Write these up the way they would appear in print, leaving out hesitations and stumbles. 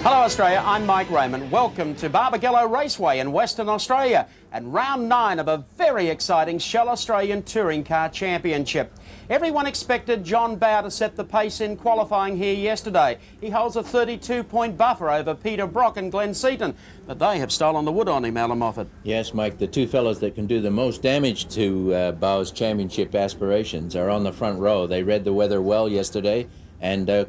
Hello Australia, I'm Mike Raymond. Welcome to Barbagallo Raceway in Western Australia and round 9 of a very exciting Shell Australian Touring Car Championship. Everyone expected John Bowe to set the pace in qualifying here yesterday. He holds a 32-point buffer over Peter Brock and Glenn Seaton, but they have stolen the wood on him, Alan Moffat. Yes, Mike, the two fellows that can do the most damage to Bowe's championship aspirations are on the front row. They read the weather well yesterday and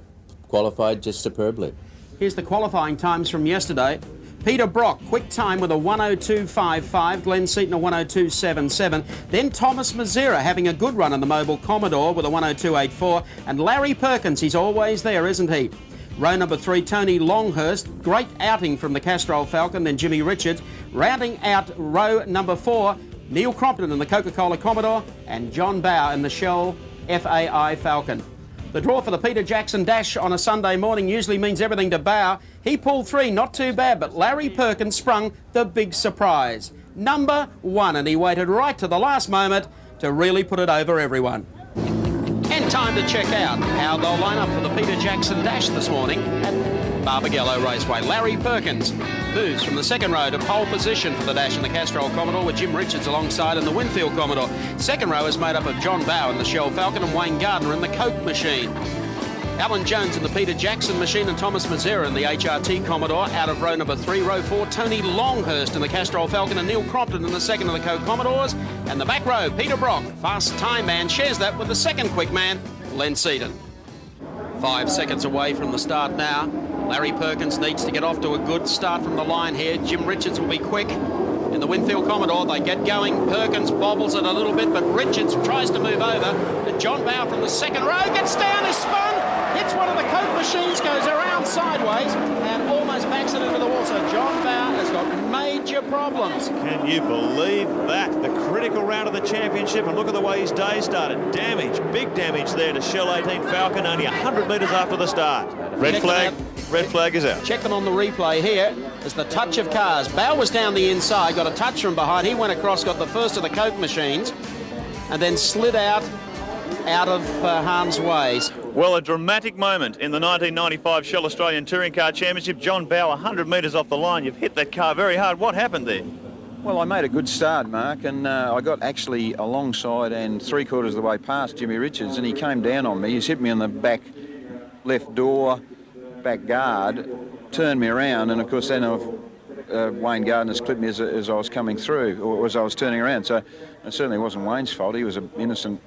qualified just superbly. Here's the qualifying times from yesterday. Peter Brock, quick time with a 102.55, Glenn Seaton a 102.77. Then Thomas Mazera having a good run in the Mobile Commodore with a 102.84. And Larry Perkins, he's always there, isn't he? Row number 3, Tony Longhurst, great outing from the Castrol Falcon, then Jimmy Richards. Rounding out row number 4, Neil Crompton in the Coca-Cola Commodore and John Bowe in the Shell FAI Falcon. The draw for the Peter Jackson Dash on a Sunday morning usually means everything to Bowe. He pulled 3, not too bad, but Larry Perkins sprung the big surprise. Number 1, and he waited right to the last moment to really put it over everyone. And time to check out how they'll line up for the Peter Jackson Dash this morning at Barbagallo Raceway. Larry Perkins moves from the second row to pole position for the Dash in the Castrol Commodore with Jim Richards alongside in the Winfield Commodore. Second row is made up of John Bowe in the Shell Falcon and Wayne Gardner in the Coke Machine. Alan Jones in the Peter Jackson Machine and Thomas Mazera in the HRT Commodore. Out of row number 3, row 4, Tony Longhurst in the Castrol Falcon and Neil Crompton in the second of the Coke Commodores. And the back row, Peter Brock, fast time man, shares that with the second quick man, Glenn Seaton. 5 seconds away from the start now. Larry Perkins needs to get off to a good start from the line here. Jim Richards will be quick. In the Winfield Commodore, they get going. Perkins bobbles it a little bit, but Richards tries to move over. And John Bowe from the second row gets down, is spun, hits one of the Coke machines, goes around sideways, and almost backs it into the wall. So John Bowe has got major problems. Can you believe that? The critical round of the championship, and look at the way his day started. Damage, big damage there to Shell 18 Falcon, only 100 metres after the start. Red flag is out. Check them on the replay here. There's the touch of cars. Bowe was down the inside, got a touch from behind. He went across, got the first of the Coke machines, and then slid out of harm's way. Well, a dramatic moment in the 1995 Shell Australian Touring Car Championship. John Bowe, 100 metres off the line. You've hit that car very hard. What happened there? Well, I made a good start, Mark, and I got actually alongside and 3/4 of the way past Jimmy Richards, and he came down on me. He's hit me on the back left door, back guard, turned me around, and of course then Wayne Gardner's clipped me as I was coming through, or as I was turning around. So it certainly wasn't Wayne's fault. He was an innocent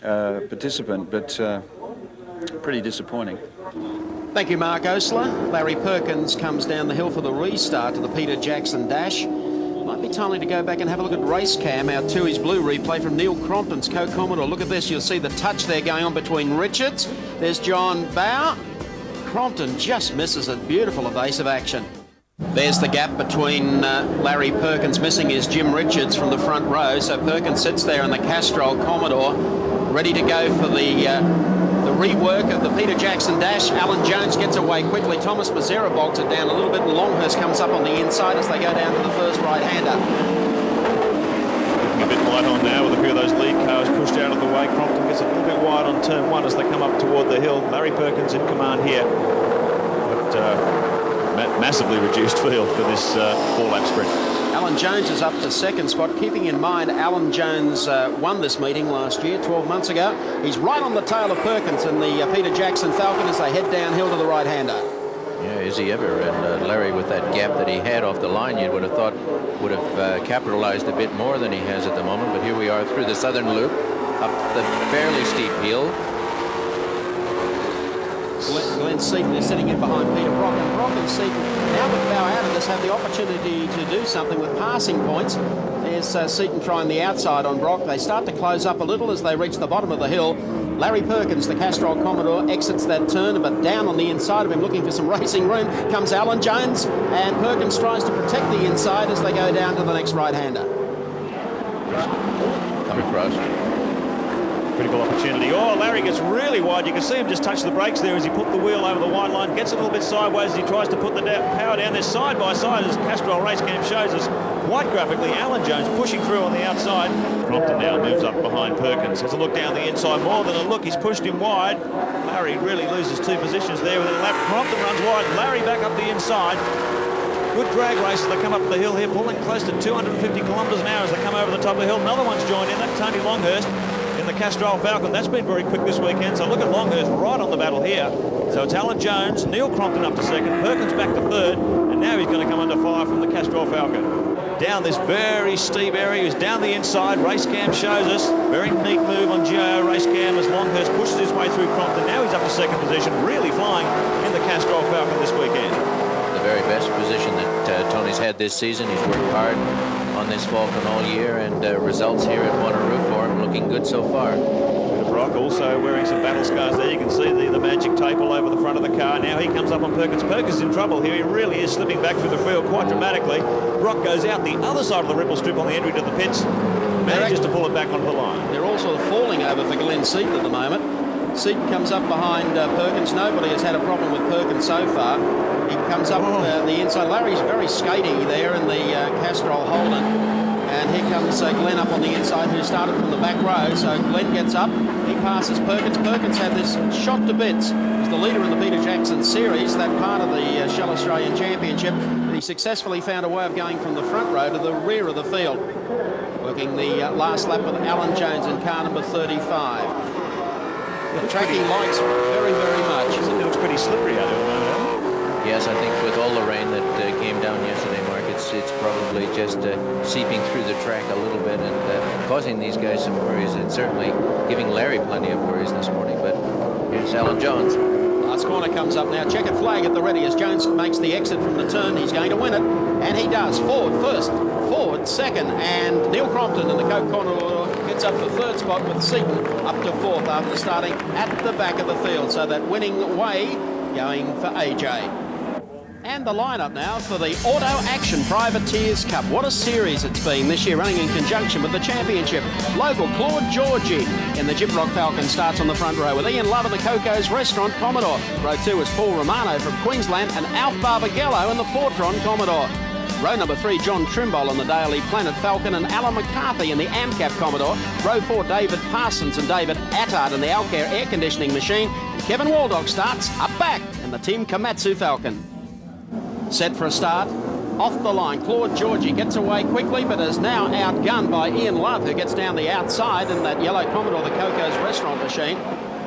participant, but pretty disappointing. Thank you, Mark Osler. Larry Perkins comes down the hill for the restart to the Peter Jackson Dash. Might be timely to go back and have a look at race cam, our Tui's Blue replay from Neil Crompton's Coke Commodore. Look at this, you'll see the touch there going on between Richards. There's John Bowe. Crompton just misses it. Beautiful evasive action. There's the gap between Larry Perkins missing his Jim Richards from the front row. So Perkins sits there in the Castrol Commodore, ready to go for the rework of the Peter Jackson Dash. Alan Jones gets away quickly. Thomas Mazera bogs it down a little bit, and Longhurst comes up on the inside as they go down to the first right-hander. Looking a bit light on now with a few of those lead cars pushed out of the way. Crompton gets a little bit wide on turn 1 as they come up toward the hill. Larry Perkins in command here, but massively reduced field for this 4-lap sprint. Alan Jones is up to second spot, keeping in mind Alan Jones won this meeting last year, 12 months ago. He's right on the tail of Perkins in the Peter Jackson Falcon as they head downhill to the right-hander. Yeah, is he ever? And Larry, with that gap that he had off the line, you would have thought would have capitalized a bit more than he has at the moment. But here we are through the southern loop, up the fairly steep hill. Glenn Seaton is sitting in behind Peter Brock, and Brock and Seaton, now with Bowe out of this, have the opportunity to do something with passing points. There's Seaton trying the outside on Brock. They start to close up a little as they reach the bottom of the hill. Larry Perkins, the Castrol Commodore, exits that turn, but down on the inside of him, looking for some racing room, comes Alan Jones, and Perkins tries to protect the inside as they go down to the next right-hander. Come across. Critical opportunity. Oh, Larry gets really wide. You can see him just touch the brakes there as he put the wheel over the white line. Gets a little bit sideways as he tries to put the power down there side by side, as Castrol Race Cam shows us quite graphically. Alan Jones pushing through on the outside. Crompton now moves up behind Perkins. Has a look down the inside. More than a look. He's pushed him wide. Larry really loses 2 positions there within a lap. Crompton runs wide. Larry back up the inside. Good drag race as they come up the hill here, pulling close to 250 kilometres an hour as they come over the top of the hill. Another one's joined in. That's Tony Longhurst in the Castrol Falcon. That's been very quick this weekend. So look at Longhurst right on the battle here. So it's Alan Jones, Neil Crompton up to second, Perkins back to third, and now he's going to come under fire from the Castrol Falcon. Down this very steep area, he's down the inside. Racecam shows us. Very neat move on GIO Racecam as Longhurst pushes his way through Crompton. Now he's up to second position, really flying in the Castrol Falcon this weekend. The very best position that Tony's had this season. He's worked hard on this Falcon all year, and results here at Wanneroo for him looking good so far. Brock also wearing some battle scars there. You can see the magic tape all over the front of the car. Now he comes up on Perkins. Perkins is in trouble here. He really is slipping back through the field quite dramatically. Brock goes out the other side of the ripple strip on the entry to the pits. Manages to pull it back onto the line. They're all sort of falling over for Glenn Seaton at the moment. Seaton comes up behind Perkins. Nobody has had a problem with Perkins so far. He comes up the inside. Larry's very skatey there in the Castrol Holden. And here comes Glenn up on the inside, who started from the back row. So Glenn gets up, he passes Perkins. Perkins had this shot to bits. He's the leader in the Peter Jackson Series, that part of the Shell Australian Championship. But he successfully found a way of going from the front row to the rear of the field. Working the last lap with Alan Jones in car number 35. The track he likes very, very much. It looks pretty slippery out there at the moment. Yes, I think with all the rain that came down yesterday, Mark, it's probably just seeping through the track a little bit and causing these guys some worries, and certainly giving Larry plenty of worries this morning. But here's Alan Jones. Last corner comes up now. Checkered flag at the ready as Jones makes the exit from the turn. He's going to win it, and he does. Forward first, forward second, and Neil Crompton in the Coke Corner gets up to third spot with Seaton up to fourth after starting at the back of the field. So that winning way going for AJ. And the lineup now for the Auto Action Privateers Cup. What a series it's been this year, running in conjunction with the championship. Local Claude Georgie in the Gyprock Falcon starts on the front row with Ian Love in the Coco's Restaurant Commodore. Row 2 is Paul Romano from Queensland and Alf Barbagallo in the Fortron Commodore. Row number 3, John Trimble in the Daily Planet Falcon and Alan McCarthy in the AmCap Commodore. Row 4, David Parsons and David Attard in the Alcare Air Conditioning Machine. Kevin Waldock starts up back in the Team Komatsu Falcon. Set for a start. Off the line, Claude Georgie gets away quickly, but is now outgunned by Ian Love, who gets down the outside in that yellow Commodore, the Coco's Restaurant Machine.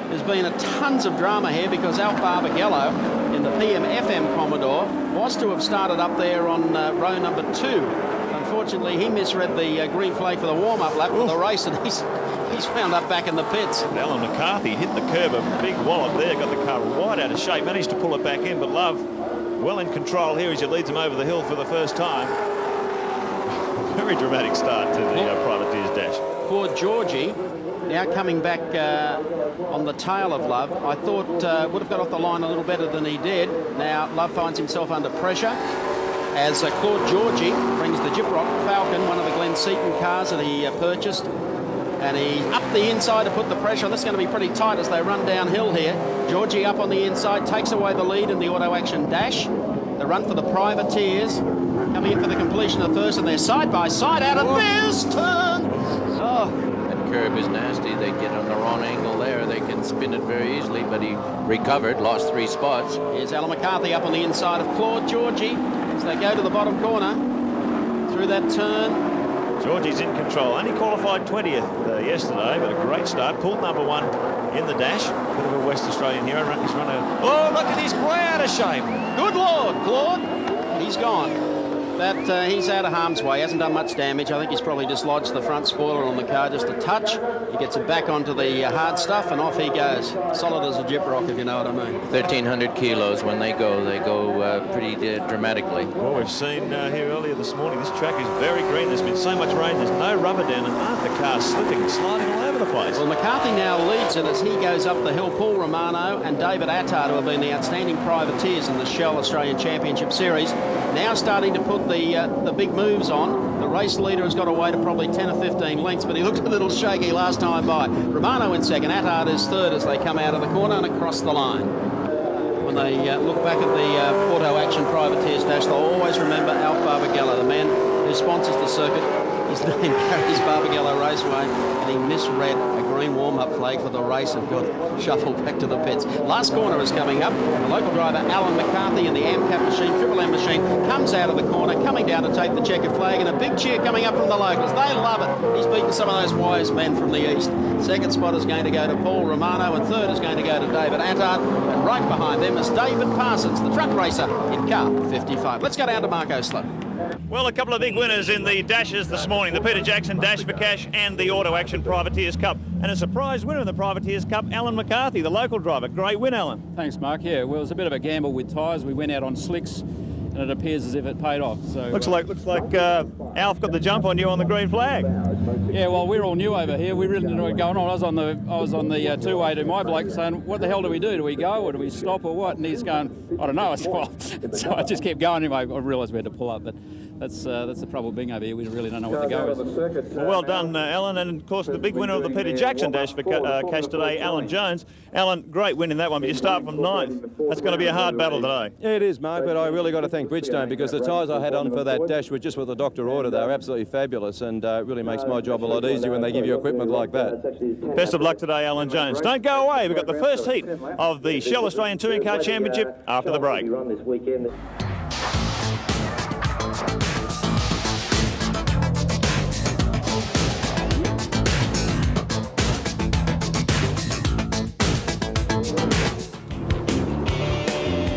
There's been tons of drama here because Alf Barbagallo in the PM-FM Commodore was to have started up there on row number 2. Unfortunately, he misread the green flag for the warm-up lap of the race, and he's found up back in the pits. Alan McCarthy hit the curb, a big wallop there, got the car right out of shape, managed to pull it back in, but Love well in control here as he leads him over the hill for the first time. Very dramatic start to the Privateers Dash. Claude Georgie now coming back on the tail of Love. I thought would have got off the line a little better than he did. Now Love finds himself under pressure as Claude Georgie brings the Gyprock Falcon, one of the Glenn Seaton cars that he purchased. And he's up the inside to put the pressure on. This is going to be pretty tight as they run downhill here. Georgie up on the inside, takes away the lead in the Auto Action Dash. The run for the Privateers, coming in for the completion of first, and they're side by side out of this turn. Oh. That curb is nasty. They get on the wrong angle there. They can spin it very easily, but he recovered, lost 3 spots. Here's Alan McCarthy up on the inside of Claude Georgie as they go to the bottom corner through that turn. Georgie's in control. Only qualified 20th yesterday, but a great start. Pulled number 1 in the dash. Bit of a West Australian hero. He's run a... Oh, look at his way out of shape. Good Lord, Claude. He's gone. But he's out of harm's way. Hasn't done much damage. I think he's probably dislodged the front spoiler on the car just a touch. He gets it back onto the hard stuff, and off he goes. Solid as a Gyprock, if you know what I mean. 1,300 kilos. When they go pretty dramatically. Well, we've seen here earlier this morning, this track is very green. There's been so much rain, there's no rubber down, and aren't the cars slipping and sliding all over the the place. Well, McCarthy now leads it as he goes up the hill. Paul Romano and David Attard, who have been the outstanding privateers in the Shell Australian Championship Series, now starting to put the big moves on. The race leader has got away to probably 10 or 15 lengths, but he looked a little shaky last time by. Romano in second, Attard is third as they come out of the corner and across the line. When they look back at the Auto Action Privateers Dash, they'll always remember Alf Barbagallo, the man who sponsors the circuit. His name carries Barbagallo Raceway, and he misread a green warm-up flag for the race and got shuffled back to the pits. Last corner is coming up. The local driver, Alan McCarthy, in the AMCAP machine, Triple M machine, comes out of the corner, coming down to take the checkered flag, and a big cheer coming up from the locals. They love it. He's beaten some of those wise men from the east. Second spot is going to go to Paul Romano, and third is going to go to David Attard, and right behind them is David Parsons, the truck racer in car 55. Let's go down to Mark Osler. Well, a couple of big winners in the dashes this morning, the Peter Jackson Dash for Cash and the Auto Action Privateers Cup. And a surprise winner in the Privateers Cup, Alan McCarthy, the local driver. Great win, Alan. Thanks, Mark. Yeah, well, it was a bit of a gamble with tyres. We went out on slicks, and it appears as if it paid off. So looks like Alf got the jump on you on the green flag. Yeah, well, we're all new over here. We really didn't know what was going on. I was on the two-way to my bloke saying, "What the hell do we do? Do we go or do we stop or what?" And he's going, "I don't know." I said, "Well," so I just kept going. Anyway, I realised we had to pull up, but that's the trouble being over here. We really don't know what to go with. Well done, Alan, and of course the big winner of the Peter Jackson Dash for Cash today, Alan Jones. Alan, great win in that one, but you start from ninth. That's going to be a hard battle today. Yeah, it is, Mark, but I really got to thank Bridgestone because the tyres I had on for that dash were just what the doctor ordered. They were absolutely fabulous, and it really makes my job a lot easier when they give you equipment like that. Best of luck today, Alan Jones. Don't go away. We've got the first heat of the Shell Australian Touring Car Championship after the break.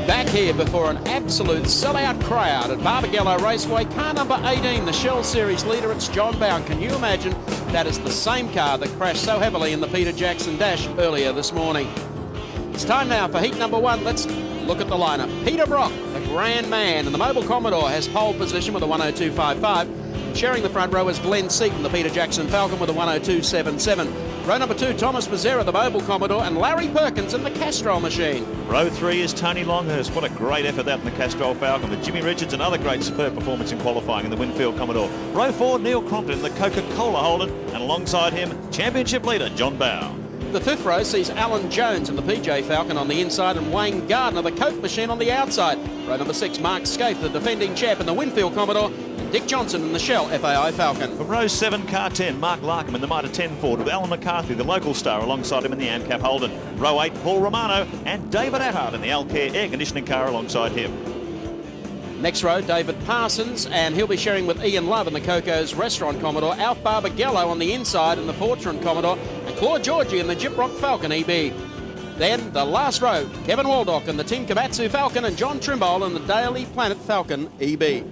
Back here before an absolute sellout crowd at Barbagallo Raceway, car number 18, the Shell Series leader, it's John Bowen. Can you imagine that is the same car that crashed so heavily in the Peter Jackson Dash earlier this morning? It's time now for heat number one. Let's look at the lineup. Peter Brock, the grand man, and the Mobile Commodore has pole position with a 102.55. Sharing the front row is Glenn Seaton, the Peter Jackson Falcon, with a 102.77. Row number 2, Thomas Mazzera, the Mobile Commodore, and Larry Perkins in the Castrol machine. Row 3 is Tony Longhurst. What a great effort that in the Castrol Falcon. But Jimmy Richards, another great superb performance in qualifying in the Winfield Commodore. Row 4, Neil Crompton in the Coca-Cola Holden, and alongside him, championship leader John Bowen. The fifth row sees Alan Jones in the PJ Falcon on the inside and Wayne Gardner, the Coke machine, on the outside. Row number 6, Mark Scaife, the defending champ in the Winfield Commodore, and Dick Johnson in the Shell FAI Falcon. From row 7, car 10, Mark Larkham in the Mitre 10 Ford with Alan McCarthy, the local star, alongside him in the AMCAP Holden. Row 8, Paul Romano and David Attard in the Alcare air conditioning car alongside him. Next row, David Parsons, and he'll be sharing with Ian Love in the Coco's Restaurant Commodore, Alf Barbagallo on the inside in the Fortune Commodore, and Claude Georgie in the Gyprock Falcon EB. Then the last row, Kevin Waldock in the Tin Komatsu Falcon and John Trimble in the Daily Planet Falcon EB.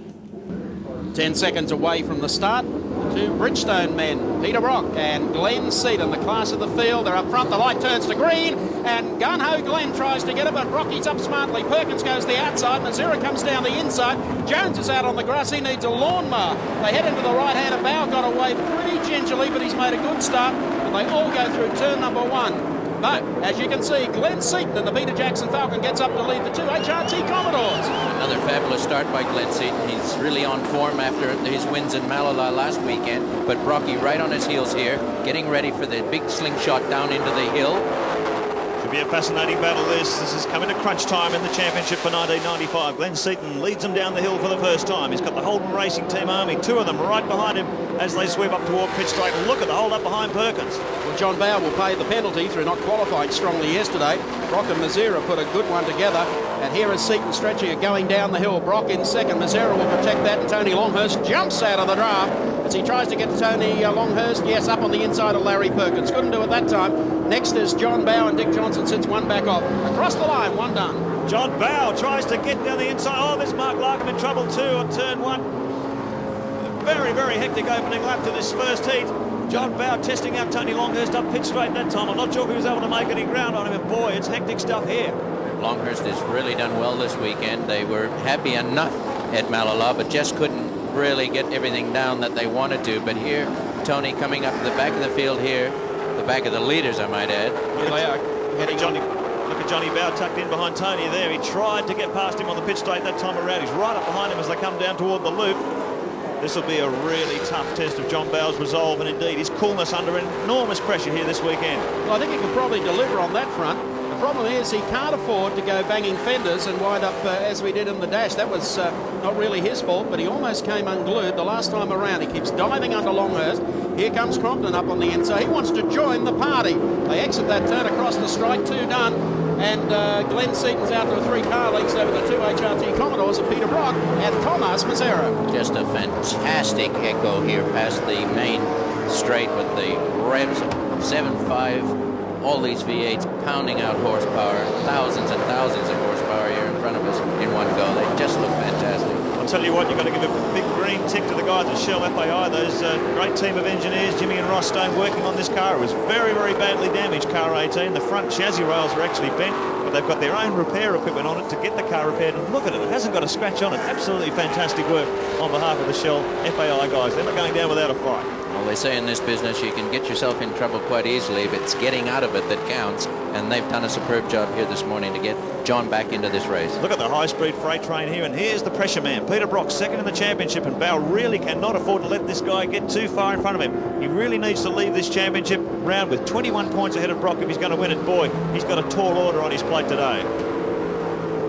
10 seconds away from the start, the two Bridgestone men, Peter Brock and Glenn Seaton, the class of the field. They're up front, the light turns to green, and gun-ho Glenn tries to get it, but Brocky's up smartly. Perkins goes the outside, Mazzera comes down the inside. Jones is out on the grass, he needs a lawnmower. They head into the right hand, and Bow got away pretty gingerly, but he's made a good start, and they all go through turn number 1. But, as you can see, Glenn Seaton in the Peter Jackson Falcon gets up to lead the two HRT Commodores. Another fabulous start by Glenn Seaton. He's really on form after his wins in Malala last weekend. But Brocky right on his heels here, getting ready for the big slingshot down into the hill. Should be a fascinating battle this. This is coming to crunch time in the championship for 1995. Glenn Seaton leads them down the hill for the first time. He's got the Holden Racing Team Army, 2 of them right behind him as they sweep up toward pit straight. Look at the hold up behind Perkins. Well, John Bow will pay the penalty through not qualifying strongly yesterday. Brock and Mazzera put a good one together. And here is Seaton stretching it going down the hill. Brock in second. Mazzera will protect that, and Tony Longhurst jumps out of the draft as he tries to get to Tony Longhurst. Yes, up on the inside of Larry Perkins. Couldn't do it that time. Next is John Bow, and Dick Johnson sits one back off. Across the line, one done. John Bow tries to get down the inside. Oh, there's Mark Larkham in trouble too on turn 1. Very, very hectic opening lap to this first heat. John Bow testing out Tony Longhurst up pit straight that time. I'm not sure if he was able to make any ground on him, but boy, it's hectic stuff here. Longhurst has really done well this weekend. They were happy enough at Malala, but just couldn't really get everything down that they wanted to. But here, Tony coming up to the back of the field here, the back of the leaders, I might add. Here they are heading on. Look at Johnny Bow tucked in behind Tony there. He tried to get past him on the pit straight that time around. He's right up behind him as they come down toward the loop. This will be a really tough test of John Bow's resolve and indeed his coolness under enormous pressure here this weekend. Well, I think he can probably deliver on that front. The problem is he can't afford to go banging fenders and wind up as we did in the dash. That was not really his fault, but he almost came unglued the last time around. He keeps diving under Longhurst. Here comes Crompton up on the inside. He wants to join the party. They exit that turn across the strike, 2 done. And Glenn Seaton's out to 3 car lengths over the 2 HRT Commodores of Peter Brock and Thomas Mazzera. Just a fantastic echo here past the main straight with the revs of 7.5. All these V8s pounding out horsepower, thousands and thousands of horsepower here in front of us in one go. They just look fantastic. I'll tell you what, you've got to give a big green tick to the guys at Shell FAI, those great team of engineers, Jimmy and Ross Stone, working on this car. It was very, very badly damaged, car 18. The front chassis rails are actually bent, but they've got their own repair equipment on it to get the car repaired. And look at it, it hasn't got a scratch on it. Absolutely fantastic work on behalf of the Shell FAI guys. They're not going down without a fight. Well, they say in this business you can get yourself in trouble quite easily, but it's getting out of it that counts. And they've done a superb job here this morning to get John back into this race. Look at the high-speed freight train here, and here's the pressure man. Peter Brock, second in the championship, and Bow really cannot afford to let this guy get too far in front of him. He really needs to leave this championship round with 21 points ahead of Brock if he's going to win it. Boy, he's got a tall order on his plate today.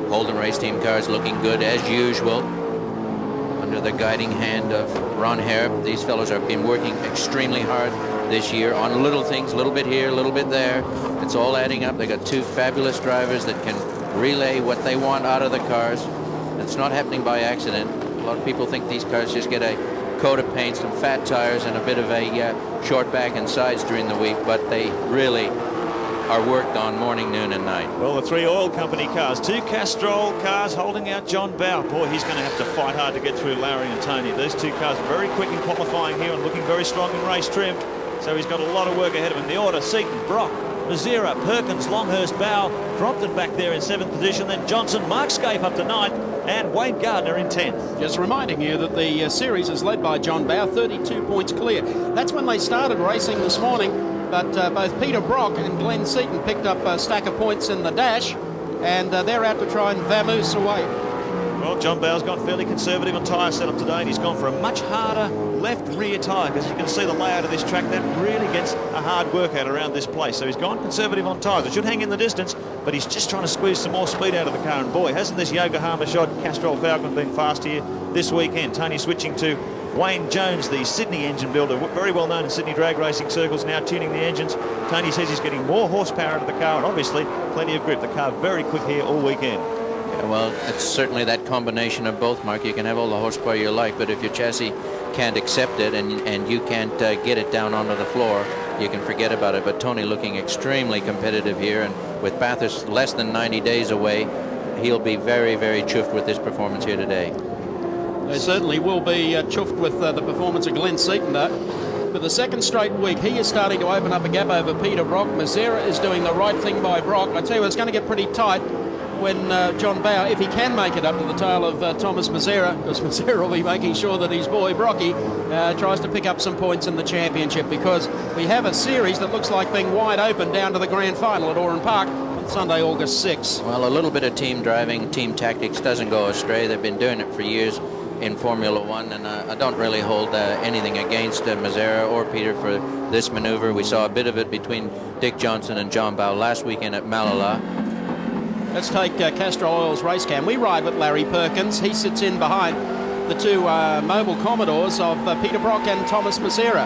Holden Race Team cars looking good as usual. Under the guiding hand of Ron Hare. These fellows have been working extremely hard this year on little things, a little bit here, a little bit there. It's all adding up. They got 2 fabulous drivers that can relay what they want out of the cars. It's not happening by accident. A lot of people think these cars just get a coat of paint, some fat tires, and a bit of a short back and sides during the week, but they really are worked on morning, noon, and night. Well, the 3 oil company cars, 2 Castrol cars holding out John Bow. Boy, he's going to have to fight hard to get through Larry and Tony. Those 2 cars are very quick in qualifying here and looking very strong in race trim. So he's got a lot of work ahead of him. The order: Seaton, Brock, Mazzera, Perkins, Longhurst, Bow, Crompton back there in 7th position, then Johnson, Mark Scaife up to 9th, and Wade Gardner in 10th. Just reminding you that the series is led by John Bow, 32 points clear. That's when they started racing this morning, but both Peter Brock and Glenn Seaton picked up a stack of points in the dash, and they're out to try and vamoose away. Well, John Bow's gone fairly conservative on tyre setup today, and he's gone for a much harder left rear tyre, because you can see the layout of this track, that really gets a hard workout around this place. So he's gone conservative on tyres. It should hang in the distance, but he's just trying to squeeze some more speed out of the car. And boy, hasn't this Yokohama shod Castrol Falcon been fast here this weekend. Tony switching to Wayne Jones, the Sydney engine builder, very well known in Sydney drag racing circles, now tuning the engines. Tony says he's getting more horsepower out of the car, and obviously plenty of grip. The car very quick here all weekend. Yeah, well, it's certainly that combination of both, Mark. You can have all the horsepower you like, but if your chassis can't accept it and you can't get it down onto the floor, you can forget about it. But Tony looking extremely competitive here, and with Bathurst less than 90 days away, he'll be very, very chuffed with this performance here today. They certainly will be chuffed with the performance of Glenn Seaton, though. For the second straight week, he is starting to open up a gap over Peter Brock. Mazzera is doing the right thing by Brock. I tell you, it's going to get pretty tight when John Bow, if he can make it up to the tail of Thomas Mazzera, because Mazzera will be making sure that his boy Brocky tries to pick up some points in the championship, because we have a series that looks like being wide open down to the grand final at Oran Park on Sunday, August 6th. Well, a little bit of team driving, team tactics doesn't go astray. They've been doing it for years in Formula One, and I don't really hold anything against Mazzera or Peter for this maneuver. We saw a bit of it between Dick Johnson and John Bow last weekend at Malala. Let's take Castrol Oil's race cam. We ride with Larry Perkins. He sits in behind the 2 mobile Commodores of Peter Brock and Thomas Mazzera.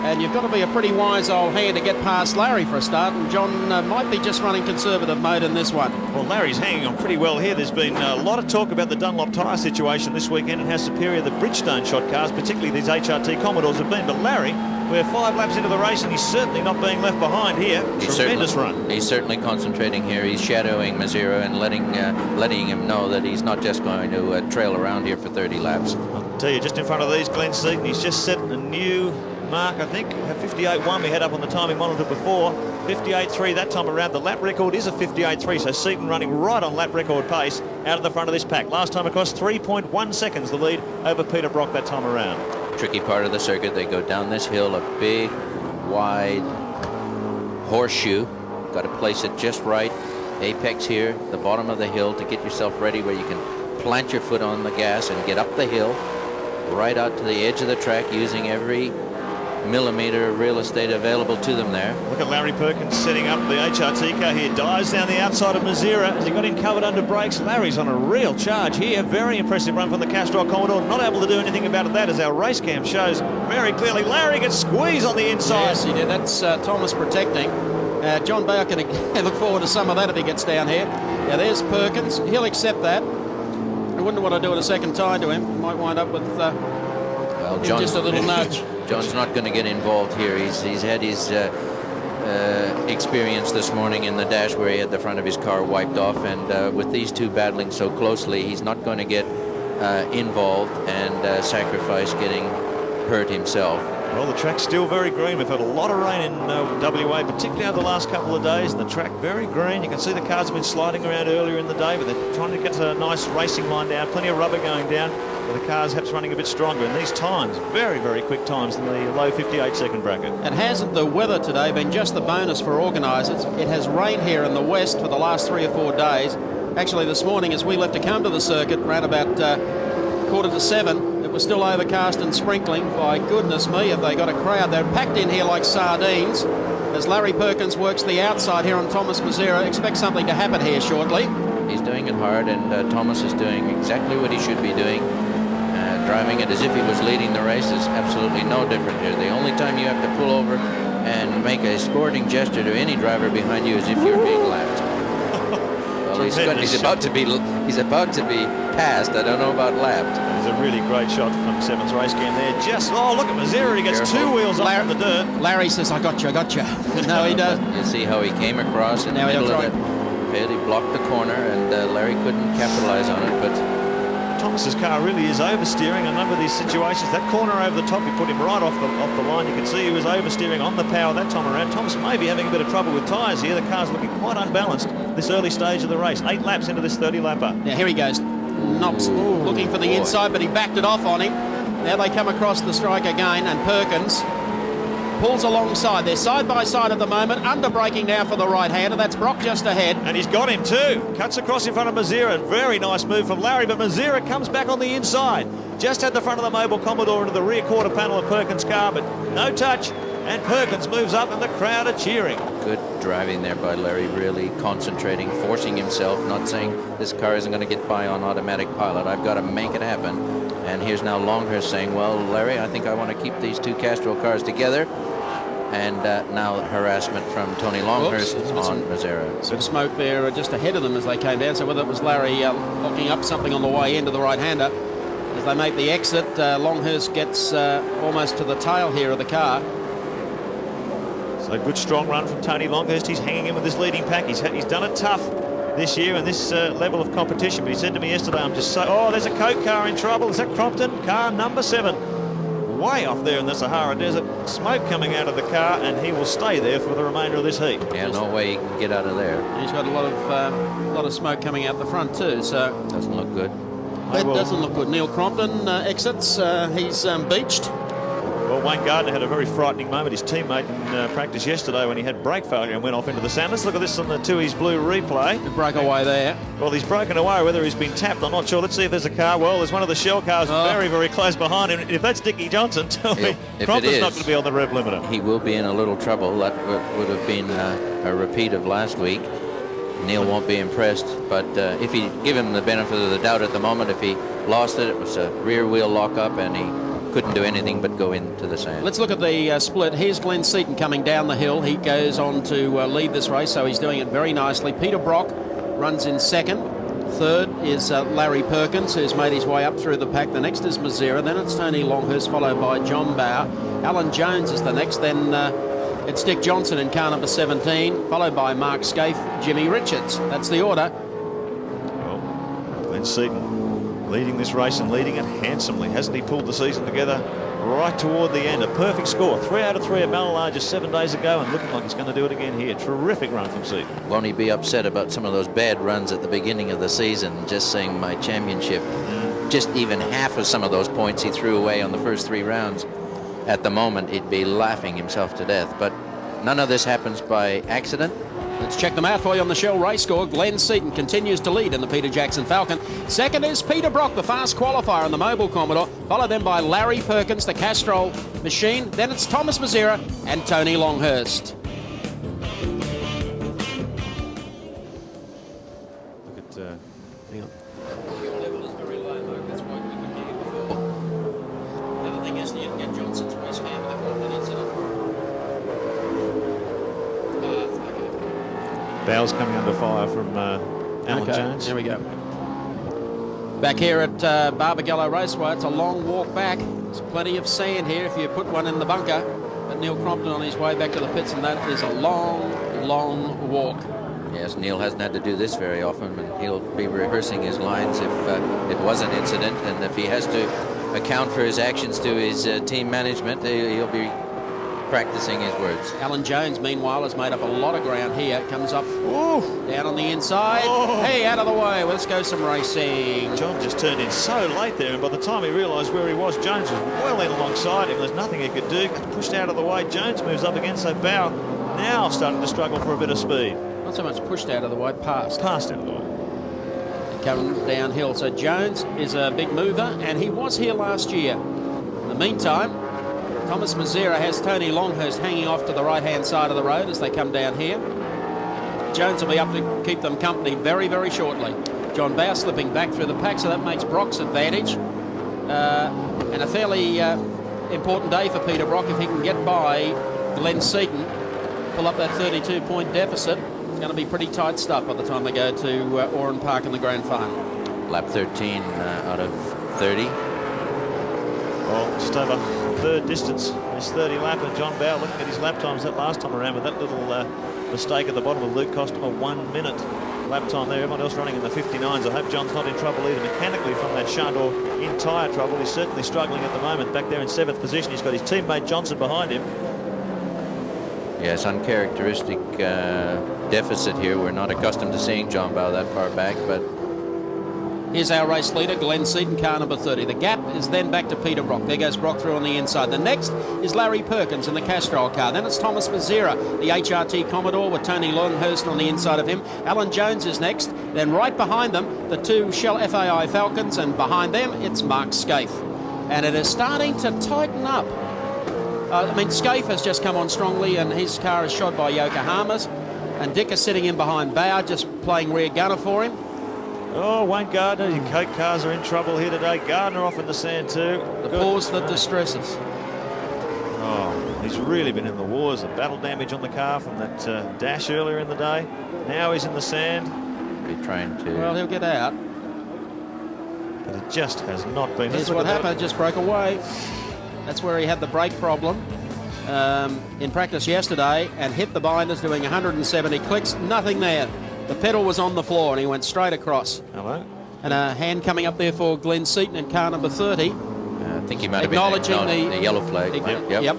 And you've got to be a pretty wise old hand to get past Larry for a start, and John might be just running conservative mode in this one. Well, Larry's hanging on pretty well here. There's been a lot of talk about the Dunlop tyre situation this weekend and how superior the Bridgestone shot cars, particularly these HRT Commodores, have been. But Larry, we're 5 laps into the race, and he's certainly not being left behind here. Tremendous run. He's certainly concentrating here. He's shadowing Mazzera and letting him know that he's not just going to trail around here for 30 laps. I'll tell you, just in front of these, Glenn Seaton, he's just set a new mark, I think. 58.1 we had up on the timing monitor before. 58.3 that time around. The lap record is a 58.3, so Seaton running right on lap record pace out of the front of this pack. Last time across, 3.1 seconds the lead over Peter Brock that time around. Tricky part of the circuit. They go down this hill, a big, wide horseshoe. Got to place it just right. Apex here, the bottom of the hill, to get yourself ready where you can plant your foot on the gas and get up the hill, right out to the edge of the track, using every millimeter of real estate available to them there. Look at Larry Perkins setting up the HRT car here. Dives down the outside of Mazira as he got him covered under brakes. Larry's on a real charge here. Very impressive run from the Castrol Commodore. Not able to do anything about that, as our race cam shows very clearly. Larry gets squeezed on the inside. Yes, he did. That's Thomas protecting. John Bauer can look forward to some of that if he gets down here. Now there's Perkins. He'll accept that. I wouldn't want to do it a second time to him. Might wind up with well, John, just a little nudge. John's not going to get involved here. He's had his experience this morning in the dash where he had the front of his car wiped off, and with these two battling so closely, he's not going to get involved and sacrifice getting hurt himself. Well, the track's still very green. We've had a lot of rain in WA, particularly over the last couple of days, and the track very green. You can see the cars have been sliding around earlier in the day, but they're trying to get a nice racing line down. Plenty of rubber going down, but the cars perhaps running a bit stronger. And these times, very, very quick times in the low 58-second bracket. And hasn't the weather today been just the bonus for organisers? It has rained here in the west for the last 3 or 4 days. Actually, this morning, as we left to come to the circuit, around about 6:45, it was still overcast and sprinkling. By goodness me, have they got a crowd. They're packed in here like sardines as Larry Perkins works the outside here on Thomas Mazira. Expect something to happen here shortly. He's doing it hard, and Thomas is doing exactly what he should be doing. Driving it as if he was leading the race is absolutely no different here. The only time you have to pull over and make a sporting gesture to any driver behind you is if you're being lapped. Well, he's about to be passed. I don't know about lapped. There's a really great shot from Seven's race cam there. Just, oh, look at Mazira. He gets two wheels off on the dirt. Larry says, I got you. No, he doesn't. You see how he came across in the middle of it. He blocked the corner, and Larry couldn't capitalize on it, but Thomas's car really is oversteering in a number of these situations. That corner over the top, he put him right off the line. You can see he was oversteering on the power that time around. Thomas may be having a bit of trouble with tyres here. The car's looking quite unbalanced this early stage of the race. 8 laps into this 30-lapper. Now here he goes. Knopps looking for the inside, but he backed it off on him. Now they come across the strike again, and Perkins pulls alongside. They're side by side at the moment. Under braking now for the right-hander. That's Brock just ahead. And he's got him too. Cuts across in front of Mazira. Very nice move from Larry, but Mazira comes back on the inside. Just had the front of the Mobile Commodore into the rear quarter panel of Perkins' car, but no touch. And Perkins moves up, and the crowd are cheering. Good driving there by Larry, really concentrating, forcing himself, not saying this car isn't going to get by on automatic pilot. I've got to make it happen. And here's now Longhurst saying, well, Larry, I think I want to keep these two Castrol cars together. And now harassment from Tony Longhurst on Mazira. Some smoke there just ahead of them as they came down. So whether it was Larry locking up something on the way into the right-hander, as they make the exit, Longhurst gets almost to the tail here of the car. So a good strong run from Tony Longhurst. He's hanging in with this leading pack. He's done it tough this year in this level of competition. But he said to me yesterday, I'm just so... Oh, there's a Coke car in trouble. Is that Crompton? Car number 7. Way off there in the Sahara Desert. Smoke coming out of the car, and he will stay there for the remainder of this heat. Yeah, no way he can get out of there. And he's got a lot of smoke coming out the front too, so... Doesn't look good. That doesn't look good. Neil Crompton exits. He's beached. Well, Wayne Gardner had a very frightening moment. His teammate in practice yesterday when he had brake failure and went off into the sand. Let's look at this on the Tui's Blue replay. He broke away there. Well, he's broken away. Whether he's been tapped, I'm not sure. Let's see if there's a car. Well, there's one of the Shell cars very, very close behind him. If that's Dickie Johnson, tell me Crompton's not going to be on the rev limiter. He will be in a little trouble. That would have been a repeat of last week. Neil won't be impressed, but if he give him the benefit of the doubt at the moment, if he lost it, it was a rear wheel lock-up, and he couldn't do anything but go into the sand. Let's look at the split. Here's Glenn Seaton coming down the hill. He goes on to lead this race, so he's doing it very nicely. Peter Brock runs in second. Third is Larry Perkins, who's made his way up through the pack. The next is Mazira. Then it's Tony Longhurst, followed by John Bauer. Alan Jones is the next. Then it's Dick Johnson in car number 17, followed by Mark Scaife, Jimmy Richards. That's the order. Well, Glenn Seaton leading this race and leading it handsomely. Hasn't he pulled the season together right toward the end? A perfect score. 3 out of 3 at Mallala just 7 days ago, and looking like he's going to do it again here. Terrific run from Seaton. Won't he be upset about some of those bad runs at the beginning of the season? Just saying my championship, just even half of some of those points he threw away on the first 3 rounds. At the moment, he'd be laughing himself to death. But none of this happens by accident. Let's check them out for you on the Shell race score. Glenn Seaton continues to lead in the Peter Jackson Falcon. Second is Peter Brock, the fast qualifier in the Mobile Commodore, followed then by Larry Perkins, the Castrol Machine. Then it's Thomas Mazera and Tony Longhurst. Look at, hang on. Your level is very low, Mark. That's why we couldn't hear you before. The other thing is that you can get Johnson's race cam with the coordinates in it. Bowles coming under fire from Alan Jones. There we go. Back here at Barbagallo Raceway, it's a long walk back. There's plenty of sand here if you put one in the bunker. But Neil Crompton on his way back to the pits, and that is a long, long walk. Yes, Neil hasn't had to do this very often, and he'll be rehearsing his lines if it was an incident, and if he has to account for his actions to his team management, he'll be practicing his words. Alan Jones, meanwhile, has made up a lot of ground here. Comes up down on the inside. Oh. Hey, out of the way. Let's go some racing. John just turned in so late there, and by the time he realised where he was, Jones was well in alongside him. There's nothing he could do. Pushed out of the way. Jones moves up again, so Bow now starting to struggle for a bit of speed. Not so much pushed out of the way, passed. Passed out of the way. Coming downhill. So Jones is a big mover, and he was here last year. In the meantime, Thomas Mazera has Tony Longhurst hanging off to the right-hand side of the road as they come down here. Jones will be up to keep them company very, very shortly. John Bow slipping back through the pack, so that makes Brock's advantage. And a fairly important day for Peter Brock if he can get by Glenn Seaton, pull up that 32-point deficit. It's going to be pretty tight stuff by the time they go to Oran Park in the grand final. Lap 13 out of 30. Well, just over third distance, his 30 lap, and John Bow looking at his lap times that last time around with that little mistake at the bottom of Luke cost him a 1 minute lap time there. Everyone else running in the 59s. I hope John's not in trouble either mechanically from that shunt or in tyre trouble. He's certainly struggling at the moment. Back there in 7th position, he's got his teammate Johnson behind him. Yes, uncharacteristic deficit here. We're not accustomed to seeing John Bow that far back, but here's our race leader, Glenn Seaton, car number 30. The gap is then back to Peter Brock. There goes Brock through on the inside. The next is Larry Perkins in the Castrol car. Then it's Thomas Mazera, the HRT Commodore, with Tony Longhurst on the inside of him. Alan Jones is next. Then right behind them, the two Shell FAI Falcons, and behind them, it's Mark Scaife. And it is starting to tighten up. I mean, Scaife has just come on strongly, and his car is shod by Yokohama's. And Dick is sitting in behind Bow, just playing rear gunner for him. Oh, Wayne Gardner, your Coke cars are in trouble here today. Gardner off in the sand too. The pause that distresses. Oh, he's really been in the wars. The battle damage on the car from that dash earlier in the day. Now he's in the sand. be trying to... Well, he'll get out. But it just has not been. Here's what happened. It just broke away. That's where he had the brake problem in practice yesterday and hit the binders doing 170 clicks. Nothing there. The pedal was on the floor and he went straight across. Hello. And a hand coming up there for Glenn Seaton in car number 30. I think he might have been acknowledging the yellow flag. Yep.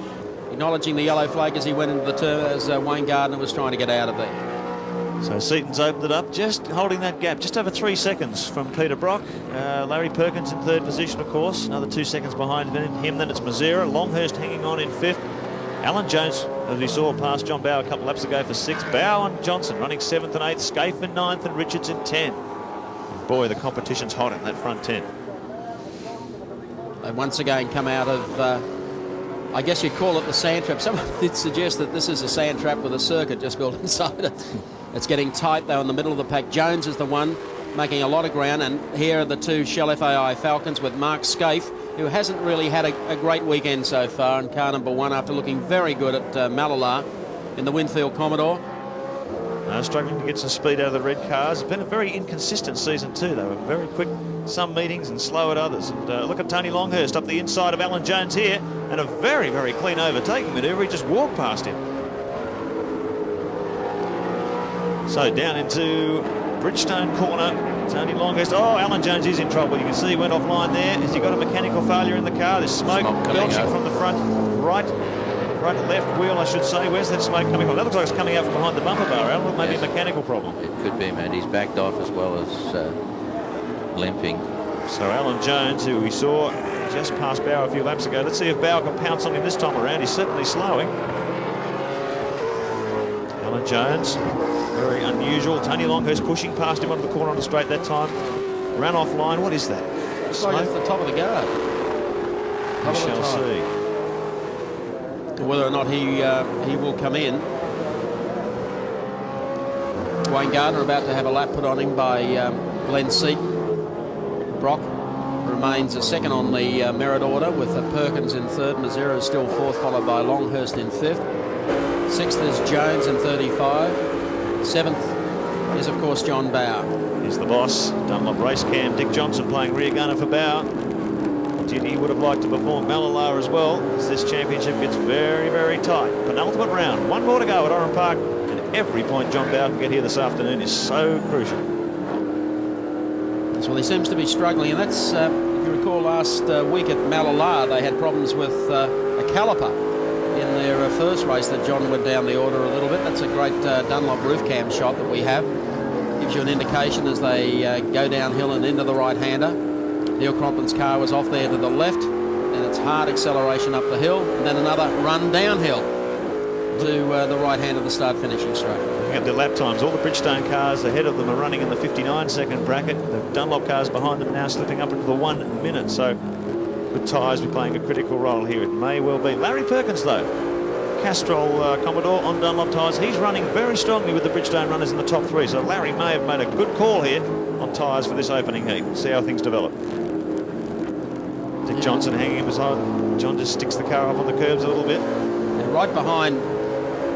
Acknowledging the yellow flag as he went into the turn as Wayne Gardner was trying to get out of there. So Seaton's opened it up, just holding that gap, just over 3 seconds from Peter Brock. Larry Perkins in third position, of course, another 2 seconds behind him. Then it's Mazera. Longhurst hanging on in fifth. Alan Jones, as we saw, passed John Bow a couple laps ago for sixth. Bow and Johnson running 7th and 8th. Scaife in 9th and Richards in 10th. And boy, the competition's hot in that front 10. They once again come out of, I guess you'd call it the sand trap. Someone did suggest that this is a sand trap with a circuit just built inside it. It's getting tight, though, in the middle of the pack. Jones is the one making a lot of ground, and here are the two Shell FAI Falcons with Mark Scaife, who hasn't really had a great weekend so far in car number 1 after looking very good at Malala in the Winfield Commodore. Struggling to get some speed out of the red cars. It's been a very inconsistent season too. They were very quick some meetings and slow at others. And look at Tony Longhurst up the inside of Alan Jones here, and a very, very clean overtaking manoeuvre. He just walked past him. So down into Bridgestone corner, Tony Longhurst. Oh, Alan Jones is in trouble. You can see he went offline there. Has he got a mechanical failure in the car? There's smoke belching from the front front left wheel, I should say. Where's that smoke coming from? That looks like it's coming out from behind the bumper bar, Alan. Maybe a mechanical problem. It could be, man. He's backed off as well as limping. So Alan Jones, who we saw just past Bow a few laps ago. Let's see if Bow can pounce on him this time around. He's certainly slowing. Alan Jones, very unusual. Tony Longhurst pushing past him onto the corner on the straight that time. Ran off line. What is that? It's like it's the top of the guard. We shall see. Whether or not he will come in. Wayne Gardner about to have a lap put on him by Glenn Seaton. Brock remains a second on the merit order with Perkins in third. Mazzera is still fourth, followed by Longhurst in fifth. Sixth is Jones in 35. Seventh is, of course, John Bower. He's the boss. Dunlop race cam. Dick Johnson playing rear gunner for Bower. He would have liked to perform Malala as well, as this championship gets very, very tight. Penultimate round. One more to go at Oran Park, and every point John Bower can get here this afternoon is so crucial. Well, he seems to be struggling, and that's, if you recall, last week at Malala, they had problems with a caliper in their first race that John went down the order a little bit. That's a great Dunlop roof cam shot that we have. Gives you an indication as they go downhill and into the right-hander. Neil Crompton's car was off there to the left, and it's hard acceleration up the hill, and then another run downhill to the right hand of the start-finishing straight. Looking at the lap times, all the Bridgestone cars ahead of them are running in the 59-second bracket. The Dunlop cars behind them now slipping up into the 1 minute, so good tyres will be playing a critical role here. It may well be. Larry Perkins, though, Castrol Commodore on Dunlop tyres. He's running very strongly with the Bridgestone runners in the top three, so Larry may have made a good call here on tyres for this opening heat. We'll see how things develop. Dick Johnson hanging beside. John just sticks the car up on the curbs a little bit. And right behind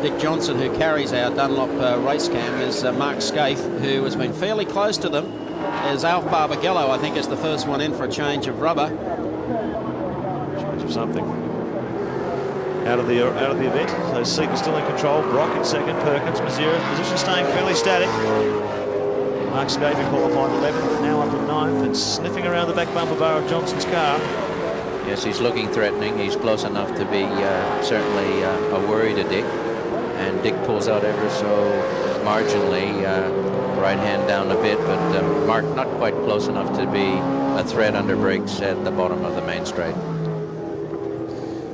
Dick Johnson, who carries our Dunlop race cam, is Mark Scaife, who has been fairly close to them. As Alf Barbagallo, I think, is the first one in for a change of rubber. Change of something. Out of the event. So Seaton still in control. Brock in second. Perkins, Mazzera. Position staying fairly static. Mark Scaife qualified 11th, now up at 9th, and sniffing around the back bumper bar of Johnson's car. Yes, he's looking threatening. He's close enough to be certainly a worry to Dick. And Dick pulls out ever so marginally, right hand down a bit, but Mark not quite close enough to be a threat under brakes at the bottom of the main straight.